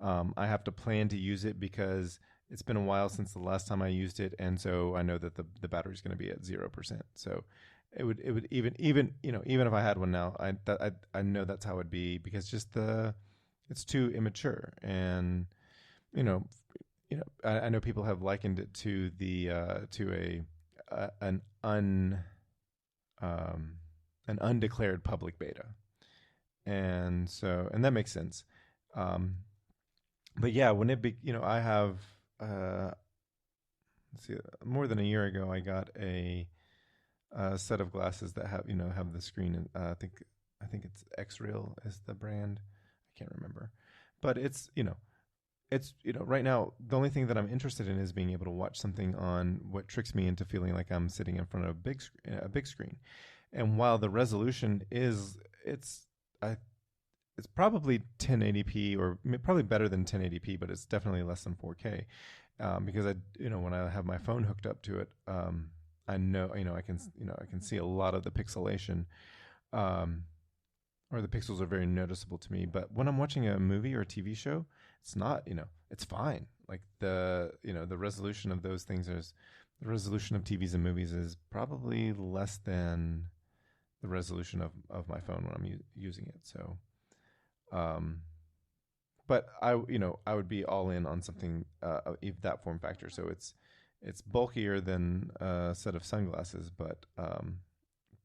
I have to plan to use it because it's been a while since the last time I used it, and so I know that the battery's going to be at 0%. So it would even if I had one now, I know that's how it'd be, because just it's too immature, and I know people have likened it to an undeclared public beta, and that makes sense. But yeah, when it be, I have, let's see, more than a year ago, I got a set of glasses that have the screen. I think it's X-Real is the brand. I can't remember, but it's right now the only thing that I'm interested in is being able to watch something on what tricks me into feeling like I'm sitting in front of a big screen. And while the resolution it's probably 1080p, or probably better than 1080p, but it's definitely less than 4K. Because when I have my phone hooked up to it, I know I can see a lot of the pixelation, or the pixels are very noticeable to me. But when I'm watching a movie or a TV show, it's not, it's fine. Like the resolution of those things the resolution of TVs and movies is probably less than the resolution of my phone when I'm using it. So, but I would be all in on something that form factor. So it's bulkier than a set of sunglasses, but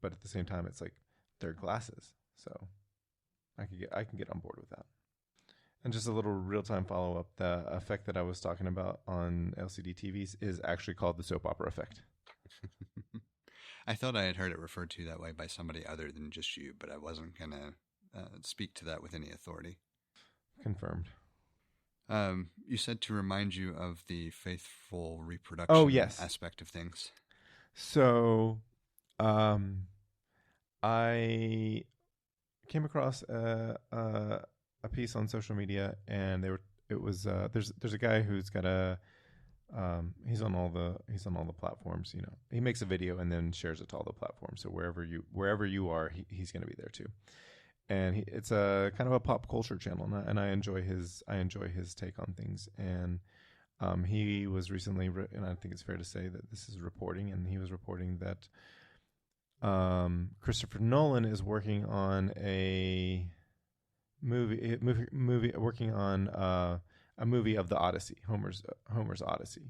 but at the same time, it's like they're glasses, so I can get on board with that. And just a little real time follow up: the effect that I was talking about on LCD TVs is actually called the soap opera effect. I thought I had heard it referred to that way by somebody other than just you, but I wasn't going to speak to that with any authority. Confirmed. You said to remind you of the faithful reproduction aspect of things. So, I came across a piece on social media, and there's a guy who's got he's on all the platforms. You know, he makes a video and then shares it to all the platforms. So wherever you are, he's going to be there too. And it's a kind of a pop culture channel, and I enjoy his take on things. And he was recently, and I think it's fair to say that this is reporting, and he was reporting that Christopher Nolan is working on a working on a movie of the Odyssey, Homer's Odyssey.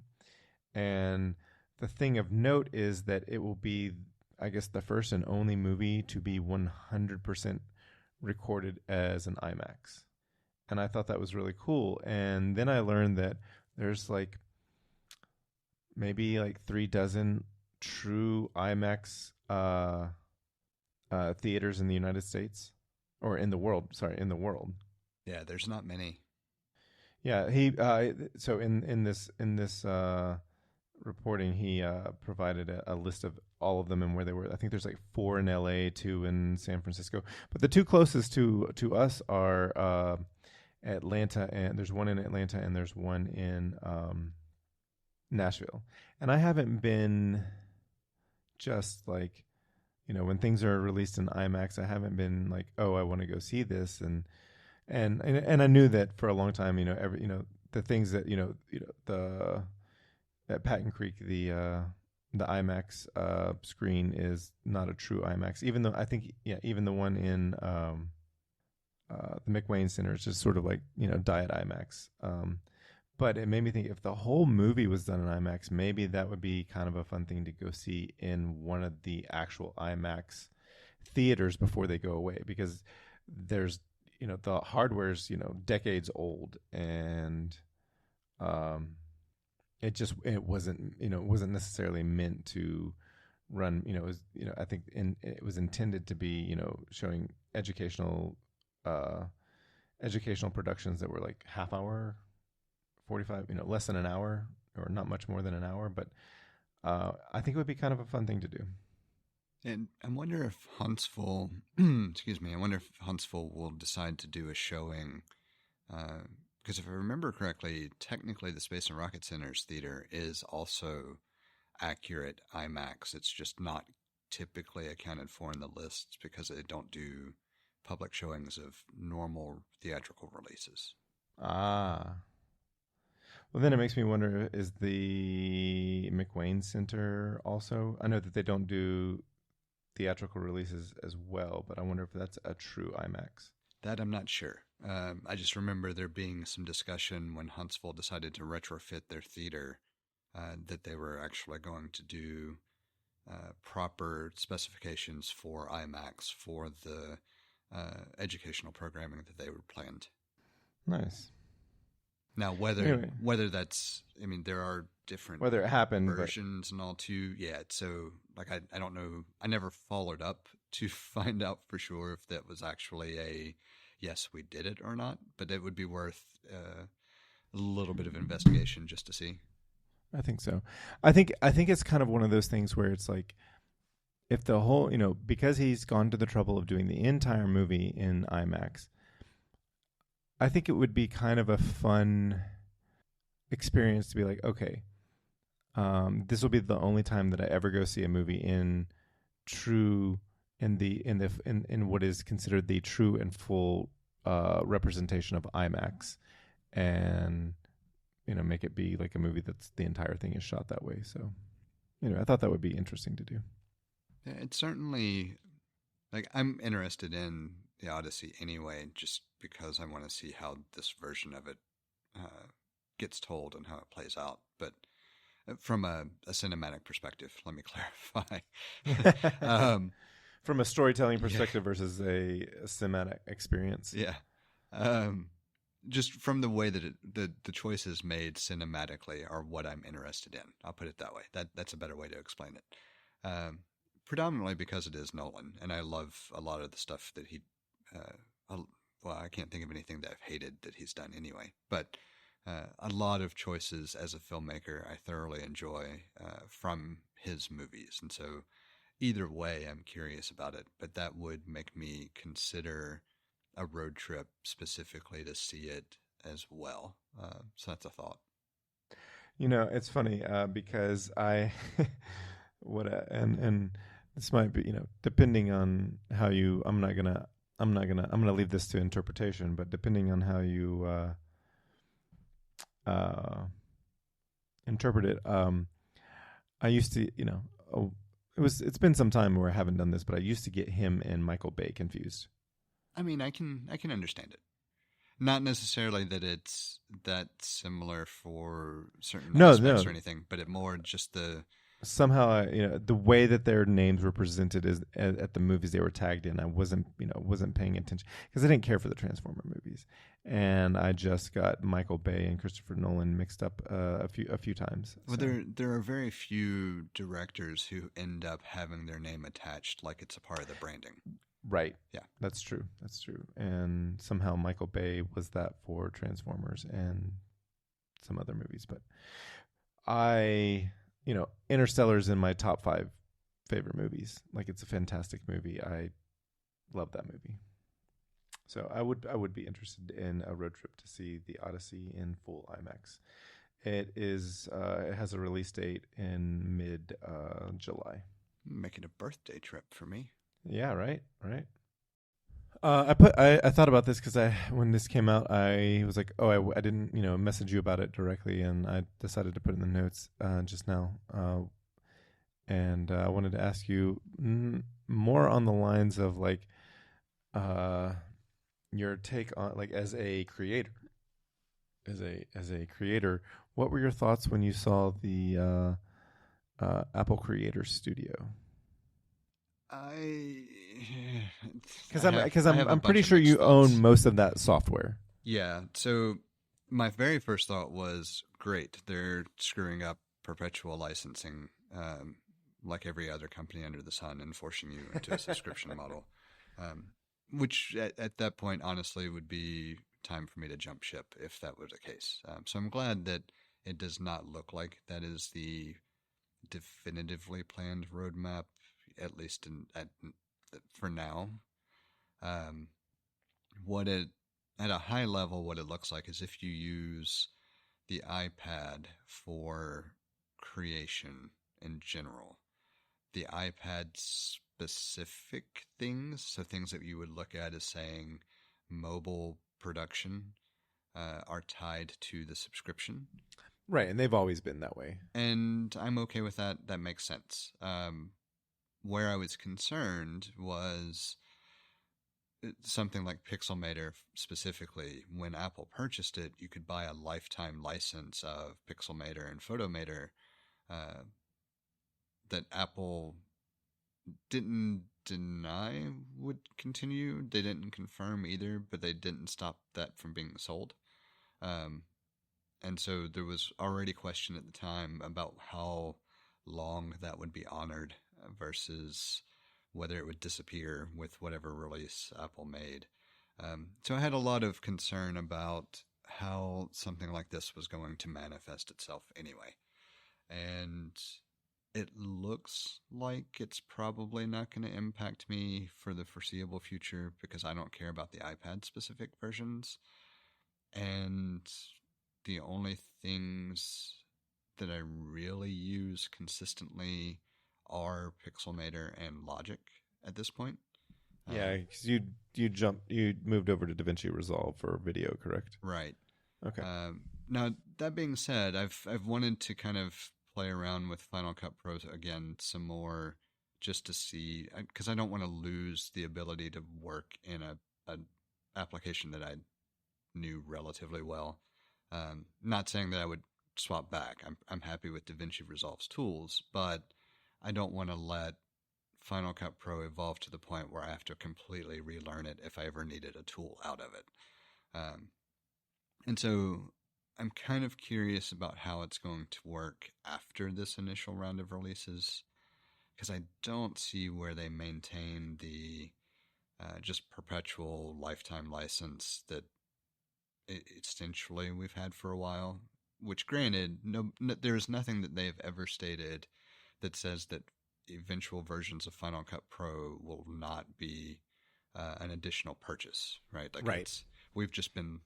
And the thing of note is that it will be, I guess, the first and only movie to be 100% recorded as an IMAX. And I thought that was really cool. And then I learned that there's like maybe like 36 true IMAX theaters in the United States, or in the world. Sorry, in the world. Yeah, there's not many. Yeah, he so in this reporting, he provided a list of all of them and where they were. I think there's like 4 in LA, 2 in San Francisco, but the 2 closest to us are Atlanta, and there's one in Atlanta and there's one in Nashville. And I haven't been, just like, you know, when things are released in IMAX, I haven't been like, oh, I want to go see this. And I knew that for a long time, you know, the things that, at Patton Creek, the IMAX screen is not a true IMAX, even though I think, even the one in the McWane Center is just sort of like, you know, diet IMAX. But it made me think, if the whole movie was done in IMAX, maybe that would be kind of a fun thing to go see in one of the actual IMAX theaters before they go away, because there's, you know, the hardware's, you know, decades old, and it wasn't necessarily meant to run, you know, it was, you know, I think it was intended to be, you know, showing educational productions that were like half hour, 45, you know, less than an hour, or not much more than an hour. But I think it would be kind of a fun thing to do. And I wonder if Huntsville, excuse me, will decide to do a showing, because if I remember correctly, technically the Space and Rocket Center's theater is also accurate IMAX. It's just not typically accounted for in the lists because they don't do public showings of normal theatrical releases. Ah. Well, then it makes me wonder, is the McWane Center also? I know that they don't do theatrical releases as well, but I wonder if that's a true IMAX. That I'm not sure. I just remember there being some discussion when Huntsville decided to retrofit their theater, that they were actually going to do proper specifications for IMAX for the educational programming that they were planned. Nice. Now, whether that's, I mean, there are different whether it happened versions and all too. Yeah, so like I don't know. I never followed up to find out for sure if that was actually a yes, we did it or not. But it would be worth a little bit of investigation just to see. I think so. I think it's kind of one of those things where it's like, if the whole, you know, because he's gone to the trouble of doing the entire movie in IMAX, I think it would be kind of a fun experience to be like, okay, this will be the only time that I ever go see a movie in what is considered the true and full representation of IMAX, and, you know, make it be like a movie that's the entire thing is shot that way. So, you know, I thought that would be interesting to do. It's certainly, like, I'm interested in the Odyssey anyway, just because I want to see how this version of it gets told and how it plays out. But from a cinematic perspective, let me clarify. From a storytelling Yeah. perspective versus a cinematic experience. Yeah. Just from the way that the choices made cinematically are what I'm interested in. I'll put it that way. That's a better way to explain it. Um, Predominantly because it is Nolan, and I love a lot of the stuff that he. Well, I can't think of anything that I've hated that he's done anyway, but a lot of choices as a filmmaker I thoroughly enjoy from his movies, and so either way, I'm curious about it. But that would make me consider a road trip specifically to see it as well. So that's a thought. It's funny because I and this might be depending on how you. I'm gonna leave this to interpretation, but depending on how you interpret it, I used to it's been some time where I haven't done this, but I used to get him and Michael Bay confused. I mean, I can understand it. Not necessarily that it's that similar for certain aspects or anything, but it more just the somehow the way that their names were presented is at the movies they were tagged in. I wasn't paying attention because I didn't care for the Transformer movies, and I just got Michael Bay and Christopher Nolan mixed up a few times. Well, there are very few directors who end up having their name attached like it's a part of the branding. Right. Yeah. That's true. And somehow Michael Bay was that for Transformers and some other movies. But Interstellar's in my top 5 favorite movies. Like, it's a fantastic movie. I love that movie. So I would be interested in a road trip to see the Odyssey in full IMAX. It has a release date in mid July. Making a birthday trip for me. Yeah, right. I thought about this because when this came out, I was like, oh, I didn't message you about it directly, and I decided to put it in the notes just now, and I wanted to ask you more on the lines of like your take on, like, as a creator, what were your thoughts when you saw the Apple Creator Studio? Because I'm pretty sure you own most of that software. Yeah. So my very first thought was, great, they're screwing up perpetual licensing, like every other company under the sun, and forcing you into a subscription model, which at that point, honestly, would be time for me to jump ship if that were the case. So I'm glad that it does not look like that is the definitively planned roadmap, at least for now. At a high level, what it looks like is if you use the iPad for creation in general, the iPad specific things, so things that you would look at as saying mobile production, are tied to the subscription. Right, and they've always been that way. And I'm okay with that. That makes sense. Where I was concerned was something like Pixelmator specifically. When Apple purchased it, you could buy a lifetime license of Pixelmator and Photomator that Apple didn't deny would continue. They didn't confirm either, but they didn't stop that from being sold. And so there was already question at the time about how long that would be honored versus whether it would disappear with whatever release Apple made. So I had a lot of concern about how something like this was going to manifest itself anyway. And it looks like it's probably not going to impact me for the foreseeable future because I don't care about the iPad specific versions. And the only things that I really use consistently are Pixelmator and Logic at this point. Yeah, because you moved over to DaVinci Resolve for video, correct? Right. Okay. Now that being said, I've wanted to kind of play around with Final Cut Pro again some more, just to see, because I don't want to lose the ability to work in an application that I knew relatively well. Not saying that I would swap back. I'm happy with DaVinci Resolve's tools, but I don't want to let Final Cut Pro evolved to the point where I have to completely relearn it if I ever needed a tool out of it. And so I'm kind of curious about how it's going to work after this initial round of releases, because I don't see where they maintain the just perpetual lifetime license that essentially we've had for a while. Which, granted, no, there is nothing that they have ever stated that says that eventual versions of Final Cut Pro will not be an additional purchase, right? Like, right. We've just been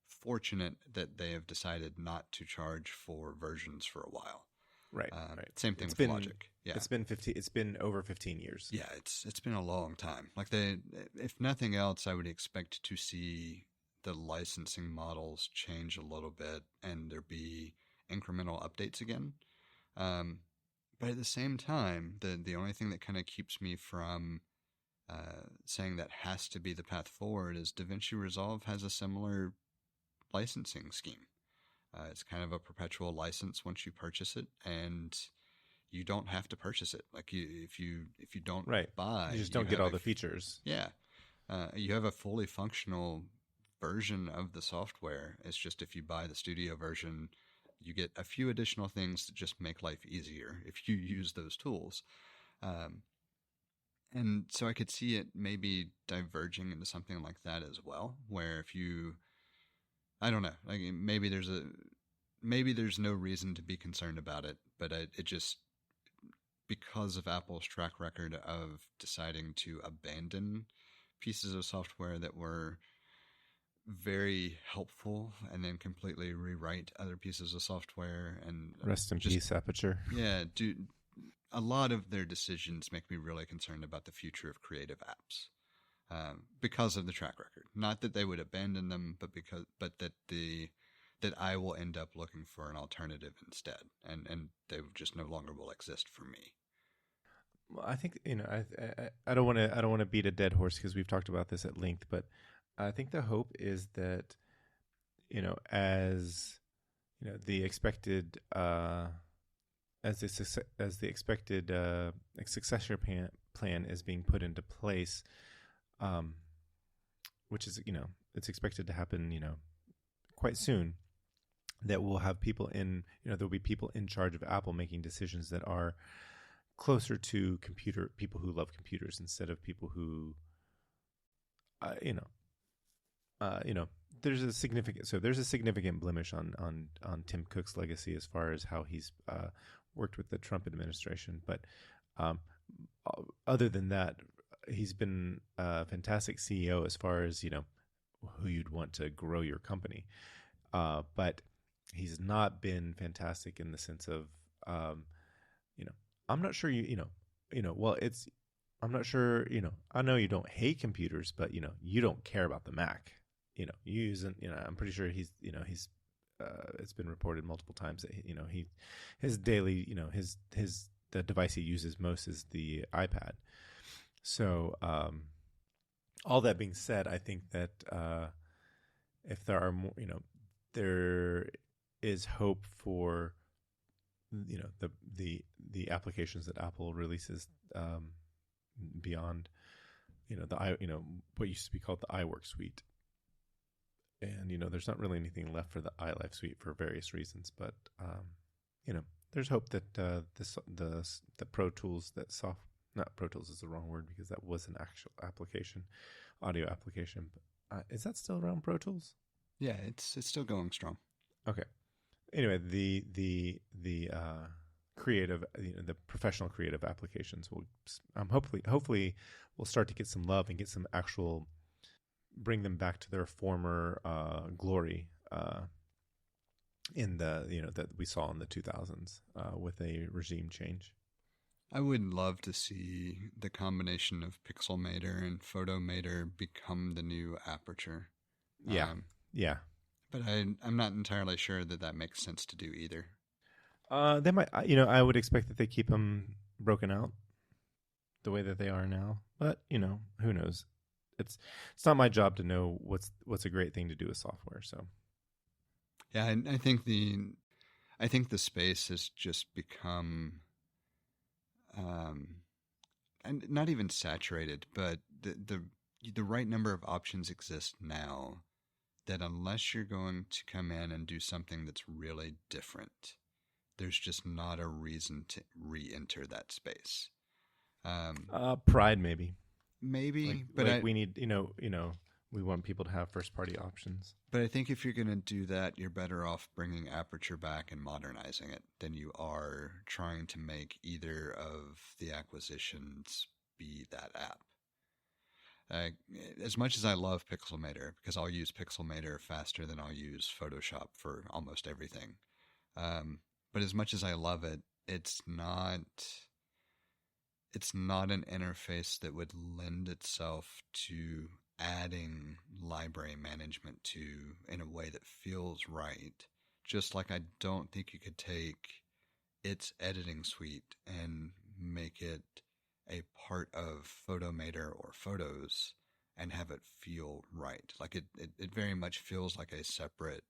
fortunate that they have decided not to charge for versions for a while. Right. Same thing with Logic. Yeah, it's been over 15 years. Yeah, it's been a long time. Like, if nothing else, I would expect to see the licensing models change a little bit and there be incremental updates again. But at the same time, the only thing that kind of keeps me from saying that has to be the path forward is DaVinci Resolve has a similar licensing scheme. It's kind of a perpetual license once you purchase it, and you don't have to purchase it. Like, if you don't buy, you just don't get all the features. Yeah, you have a fully functional version of the software. It's just if you buy the studio version, you get a few additional things that just make life easier if you use those tools. And so I could see it maybe diverging into something like that as well, where if you, I don't know, like maybe there's no reason to be concerned about it, but it just, because of Apple's track record of deciding to abandon pieces of software that were very helpful and then completely rewrite other pieces of software, and rest in peace, Aperture. Yeah, a lot of their decisions make me really concerned about the future of creative apps, because of the track record. Not that they would abandon them, but that I will end up looking for an alternative instead, and they just no longer will exist for me. Well, I think I don't want to beat a dead horse because we've talked about this at length, but I think the hope is that, as the expected successor plan is being put into place, which is it's expected to happen quite soon, that we'll have people there'll be people in charge of Apple making decisions that are closer to people who love computers instead of people who there's a significant blemish on Tim Cook's legacy as far as how he's worked with the Trump administration. But other than that, he's been a fantastic CEO as far as who you'd want to grow your company. But he's not been fantastic in the sense of I'm not sure I'm not sure, I know you don't hate computers, but, you don't care about the Mac. You use it, I'm pretty sure he's it's been reported multiple times that, his daily, the device he uses most is the iPad. So, all that being said, I think that if there are more, there is hope for, the applications that Apple releases, beyond, what used to be called the iWork suite. And, there's not really anything left for the iLife suite for various reasons, but, there's hope that, the Pro Tools, not Pro Tools is the wrong word because that was an actual application, audio application. But, is that still around, Pro Tools? Yeah, it's still going strong. Okay. Anyway, the creative, the professional creative applications will, hopefully we'll start to get some love and get some actual, bring them back to their former glory in the that we saw in the 2000s with a regime change. I would love to see the combination of Pixelmator and Photomator become the new Aperture. Yeah. But I'm not entirely sure that makes sense to do either. They might, I would expect that they keep them broken out the way that they are now. But who knows? It's not my job to know what's a great thing to do with software. So, yeah, I think the space has just become, and not even saturated, but the right number of options exist now that unless you're going to come in and do something that's really different, there's just not a reason to re-enter that space. Pride, maybe. Maybe, but we need, we want people to have first-party options. But I think if you're going to do that, you're better off bringing Aperture back and modernizing it than you are trying to make either of the acquisitions be that app. As much as I love Pixelmator, because I'll use Pixelmator faster than I'll use Photoshop for almost everything. But as much as I love it, it's not an interface that would lend itself to adding library management to in a way that feels right. Just like I don't think you could take its editing suite and make it a part of Photomator or Photos and have it feel right. Like it very much feels like a separate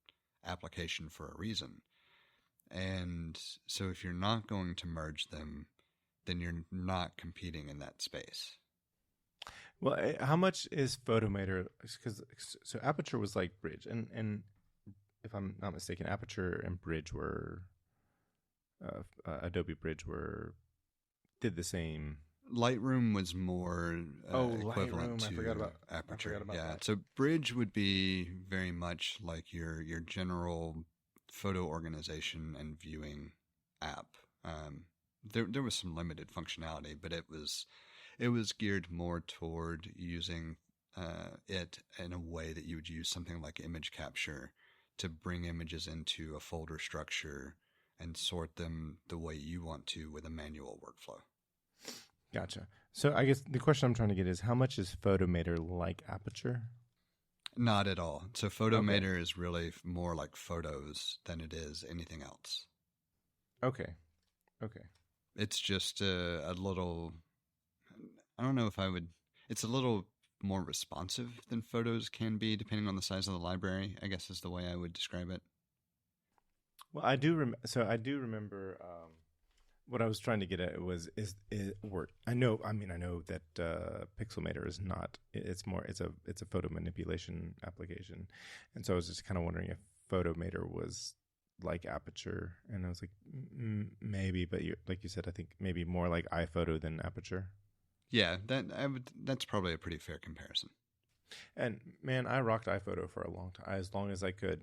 application for a reason. And so if you're not going to merge them, then you're not competing in that space. Well, how much is Photomator? So Aperture was like Bridge, and if I'm not mistaken, Aperture and Bridge were Adobe Bridge did the same. Lightroom was more equivalent Lightroom. to Aperture. I forgot about that. So Bridge would be very much like your general photo organization and viewing app. There was some limited functionality, but it was geared more toward using it in a way that you would use something like image capture to bring images into a folder structure and sort them the way you want to with a manual workflow. Gotcha. So I guess the question I'm trying to get is, how much is Photomator like Aperture? Not at all. So Photomator is really more like Photos than it is anything else. Okay. It's just a little, I don't know if I would, it's a little more responsive than Photos can be, depending on the size of the library, I guess is the way I would describe it. Well, I do remember what I was trying to get at was I know that Pixelmator is not. It's a photo manipulation application, and so I was just kind of wondering if Photomator was like Aperture, and I was like, maybe, but like you said, I think maybe more like iPhoto than Aperture. Yeah, that's probably a pretty fair comparison. And man, I rocked iPhoto for a long time, as long as I could.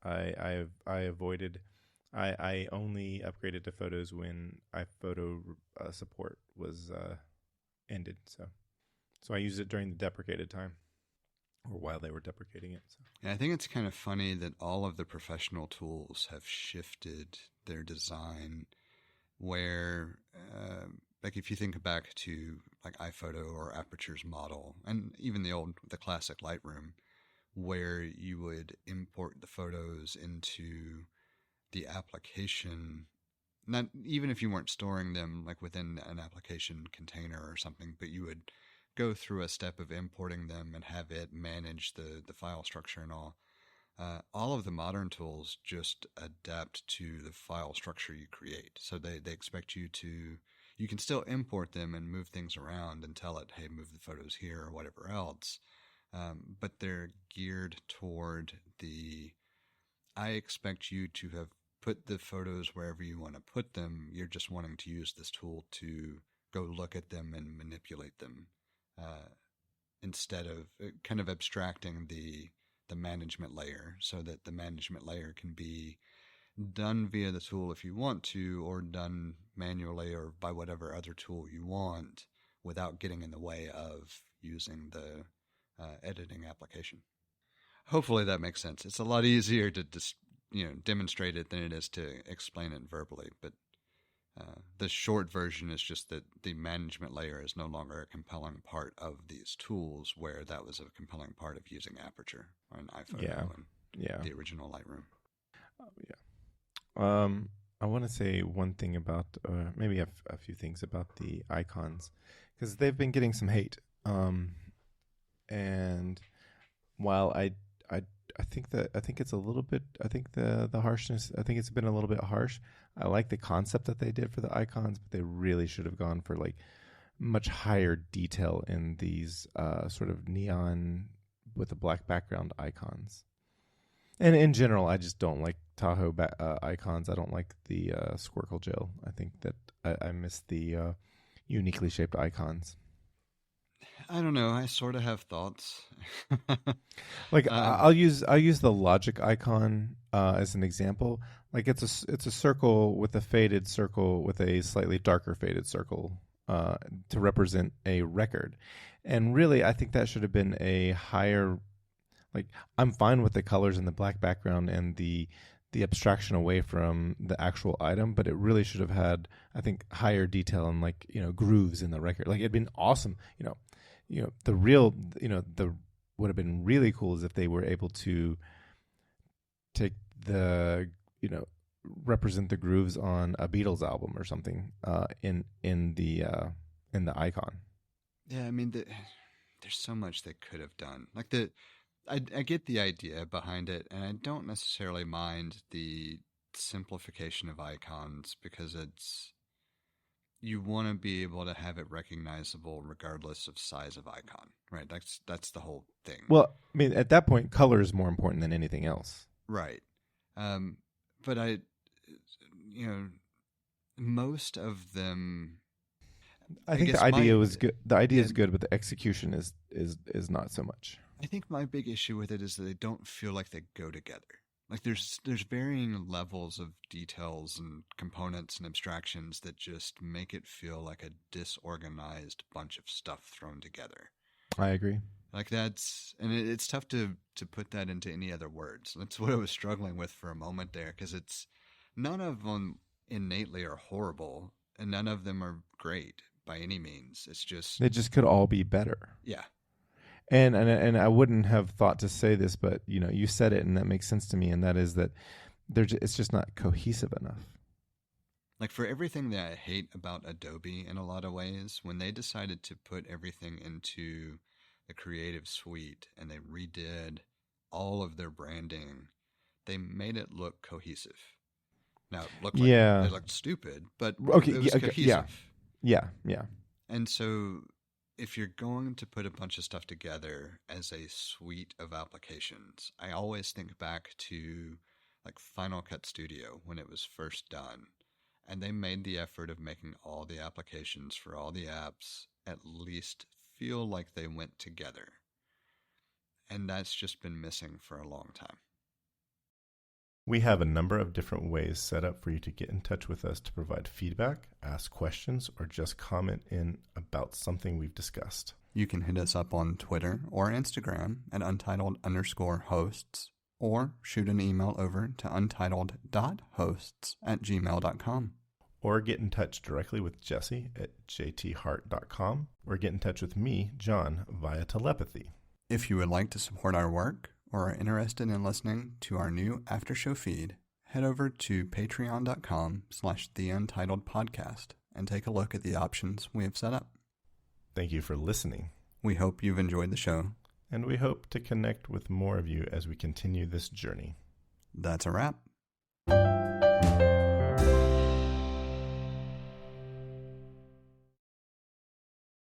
I avoided. I only upgraded to Photos when iPhoto support was ended. So I used it during the deprecated time, or while they were deprecating it. So. Yeah, I think it's kind of funny that all of the professional tools have shifted their design, where like if you think back to like iPhoto or Aperture's model, and even the classic Lightroom, where you would import the photos into the application, not even if you weren't storing them like within an application container or something, but you would go through a step of importing them and have it manage the file structure and all. All of the modern tools just adapt to the file structure you create. So they expect you can still import them and move things around and tell it, hey, move the photos here or whatever else. But they're geared toward I expect you to have put the photos wherever you want to put them. You're just wanting to use this tool to go look at them and manipulate them, instead of kind of abstracting the management layer, so that the management layer can be done via the tool if you want to, or done manually or by whatever other tool you want, without getting in the way of using the editing application. Hopefully that makes sense. It's a lot easier to demonstrate it than it is to explain it verbally. But the short version is just that the management layer is no longer a compelling part of these tools, where that was a compelling part of using Aperture or an iPhoto and the original Lightroom. I want to say one thing about, maybe a few things about the icons, because they've been getting some hate. And while I think it's a little bit, I think the harshness, I think it's been a little bit harsh. I like the concept that they did for the icons, but they really should have gone for like much higher detail in these sort of neon with a black background icons. And in general, I just don't like Tahoe icons. I don't like the Squircle gel. I think that I miss the uniquely shaped icons. I don't know. I sort of have thoughts. Like I'll use the Logic icon as an example. Like it's a circle with a faded circle with a slightly darker faded circle to represent a record. And really, I think that should have been a higher. Like I'm fine with the colors and the black background and the abstraction away from the actual item, but it really should have had, I think, higher detail and like grooves in the record. Like it'd been awesome. The real the would have been really cool is if they were able to take the represent the grooves on a Beatles album or something in the icon. Yeah, I mean, there's so much they could have done. Like I get the idea behind it, and I don't necessarily mind the simplification of icons because you want to be able to have it recognizable regardless of size of icon, right? That's the whole thing. Well, I mean, at that point, color is more important than anything else. Right. But most of them. I think the idea was good. The idea is good, but the execution is not so much. I think my big issue with it is that they don't feel like they go together. Like there's varying levels of details and components and abstractions that just make it feel like a disorganized bunch of stuff thrown together. I agree. Like it's tough to put that into any other words. That's what I was struggling with for a moment there, because none of them innately are horrible and none of them are great by any means. It's just they just could all be better. Yeah. And I wouldn't have thought to say this, but you said it, and that makes sense to me. And that is that it's just not cohesive enough. Like for everything that I hate about Adobe in a lot of ways, when they decided to put everything into the Creative Suite and they redid all of their branding, they made it look cohesive. Now it looked like it looked stupid, but okay, it was cohesive. Yeah. And so if you're going to put a bunch of stuff together as a suite of applications, I always think back to like Final Cut Studio when it was first done. And they made the effort of making all the applications for all the apps at least feel like they went together. And that's just been missing for a long time. We have a number of different ways set up for you to get in touch with us to provide feedback, ask questions, or just comment in about something we've discussed. You can hit us up on Twitter or Instagram at untitled_hosts, or shoot an email over to untitled.hosts@gmail.com. Or get in touch directly with Jesse at jthart.com, or get in touch with me, John, via telepathy. If you would like to support our work or are interested in listening to our new after show feed, head over to patreon.com/theUntitledPodcast and take a look at the options we have set up. Thank you for listening. We hope you've enjoyed the show. And we hope to connect with more of you as we continue this journey. That's a wrap.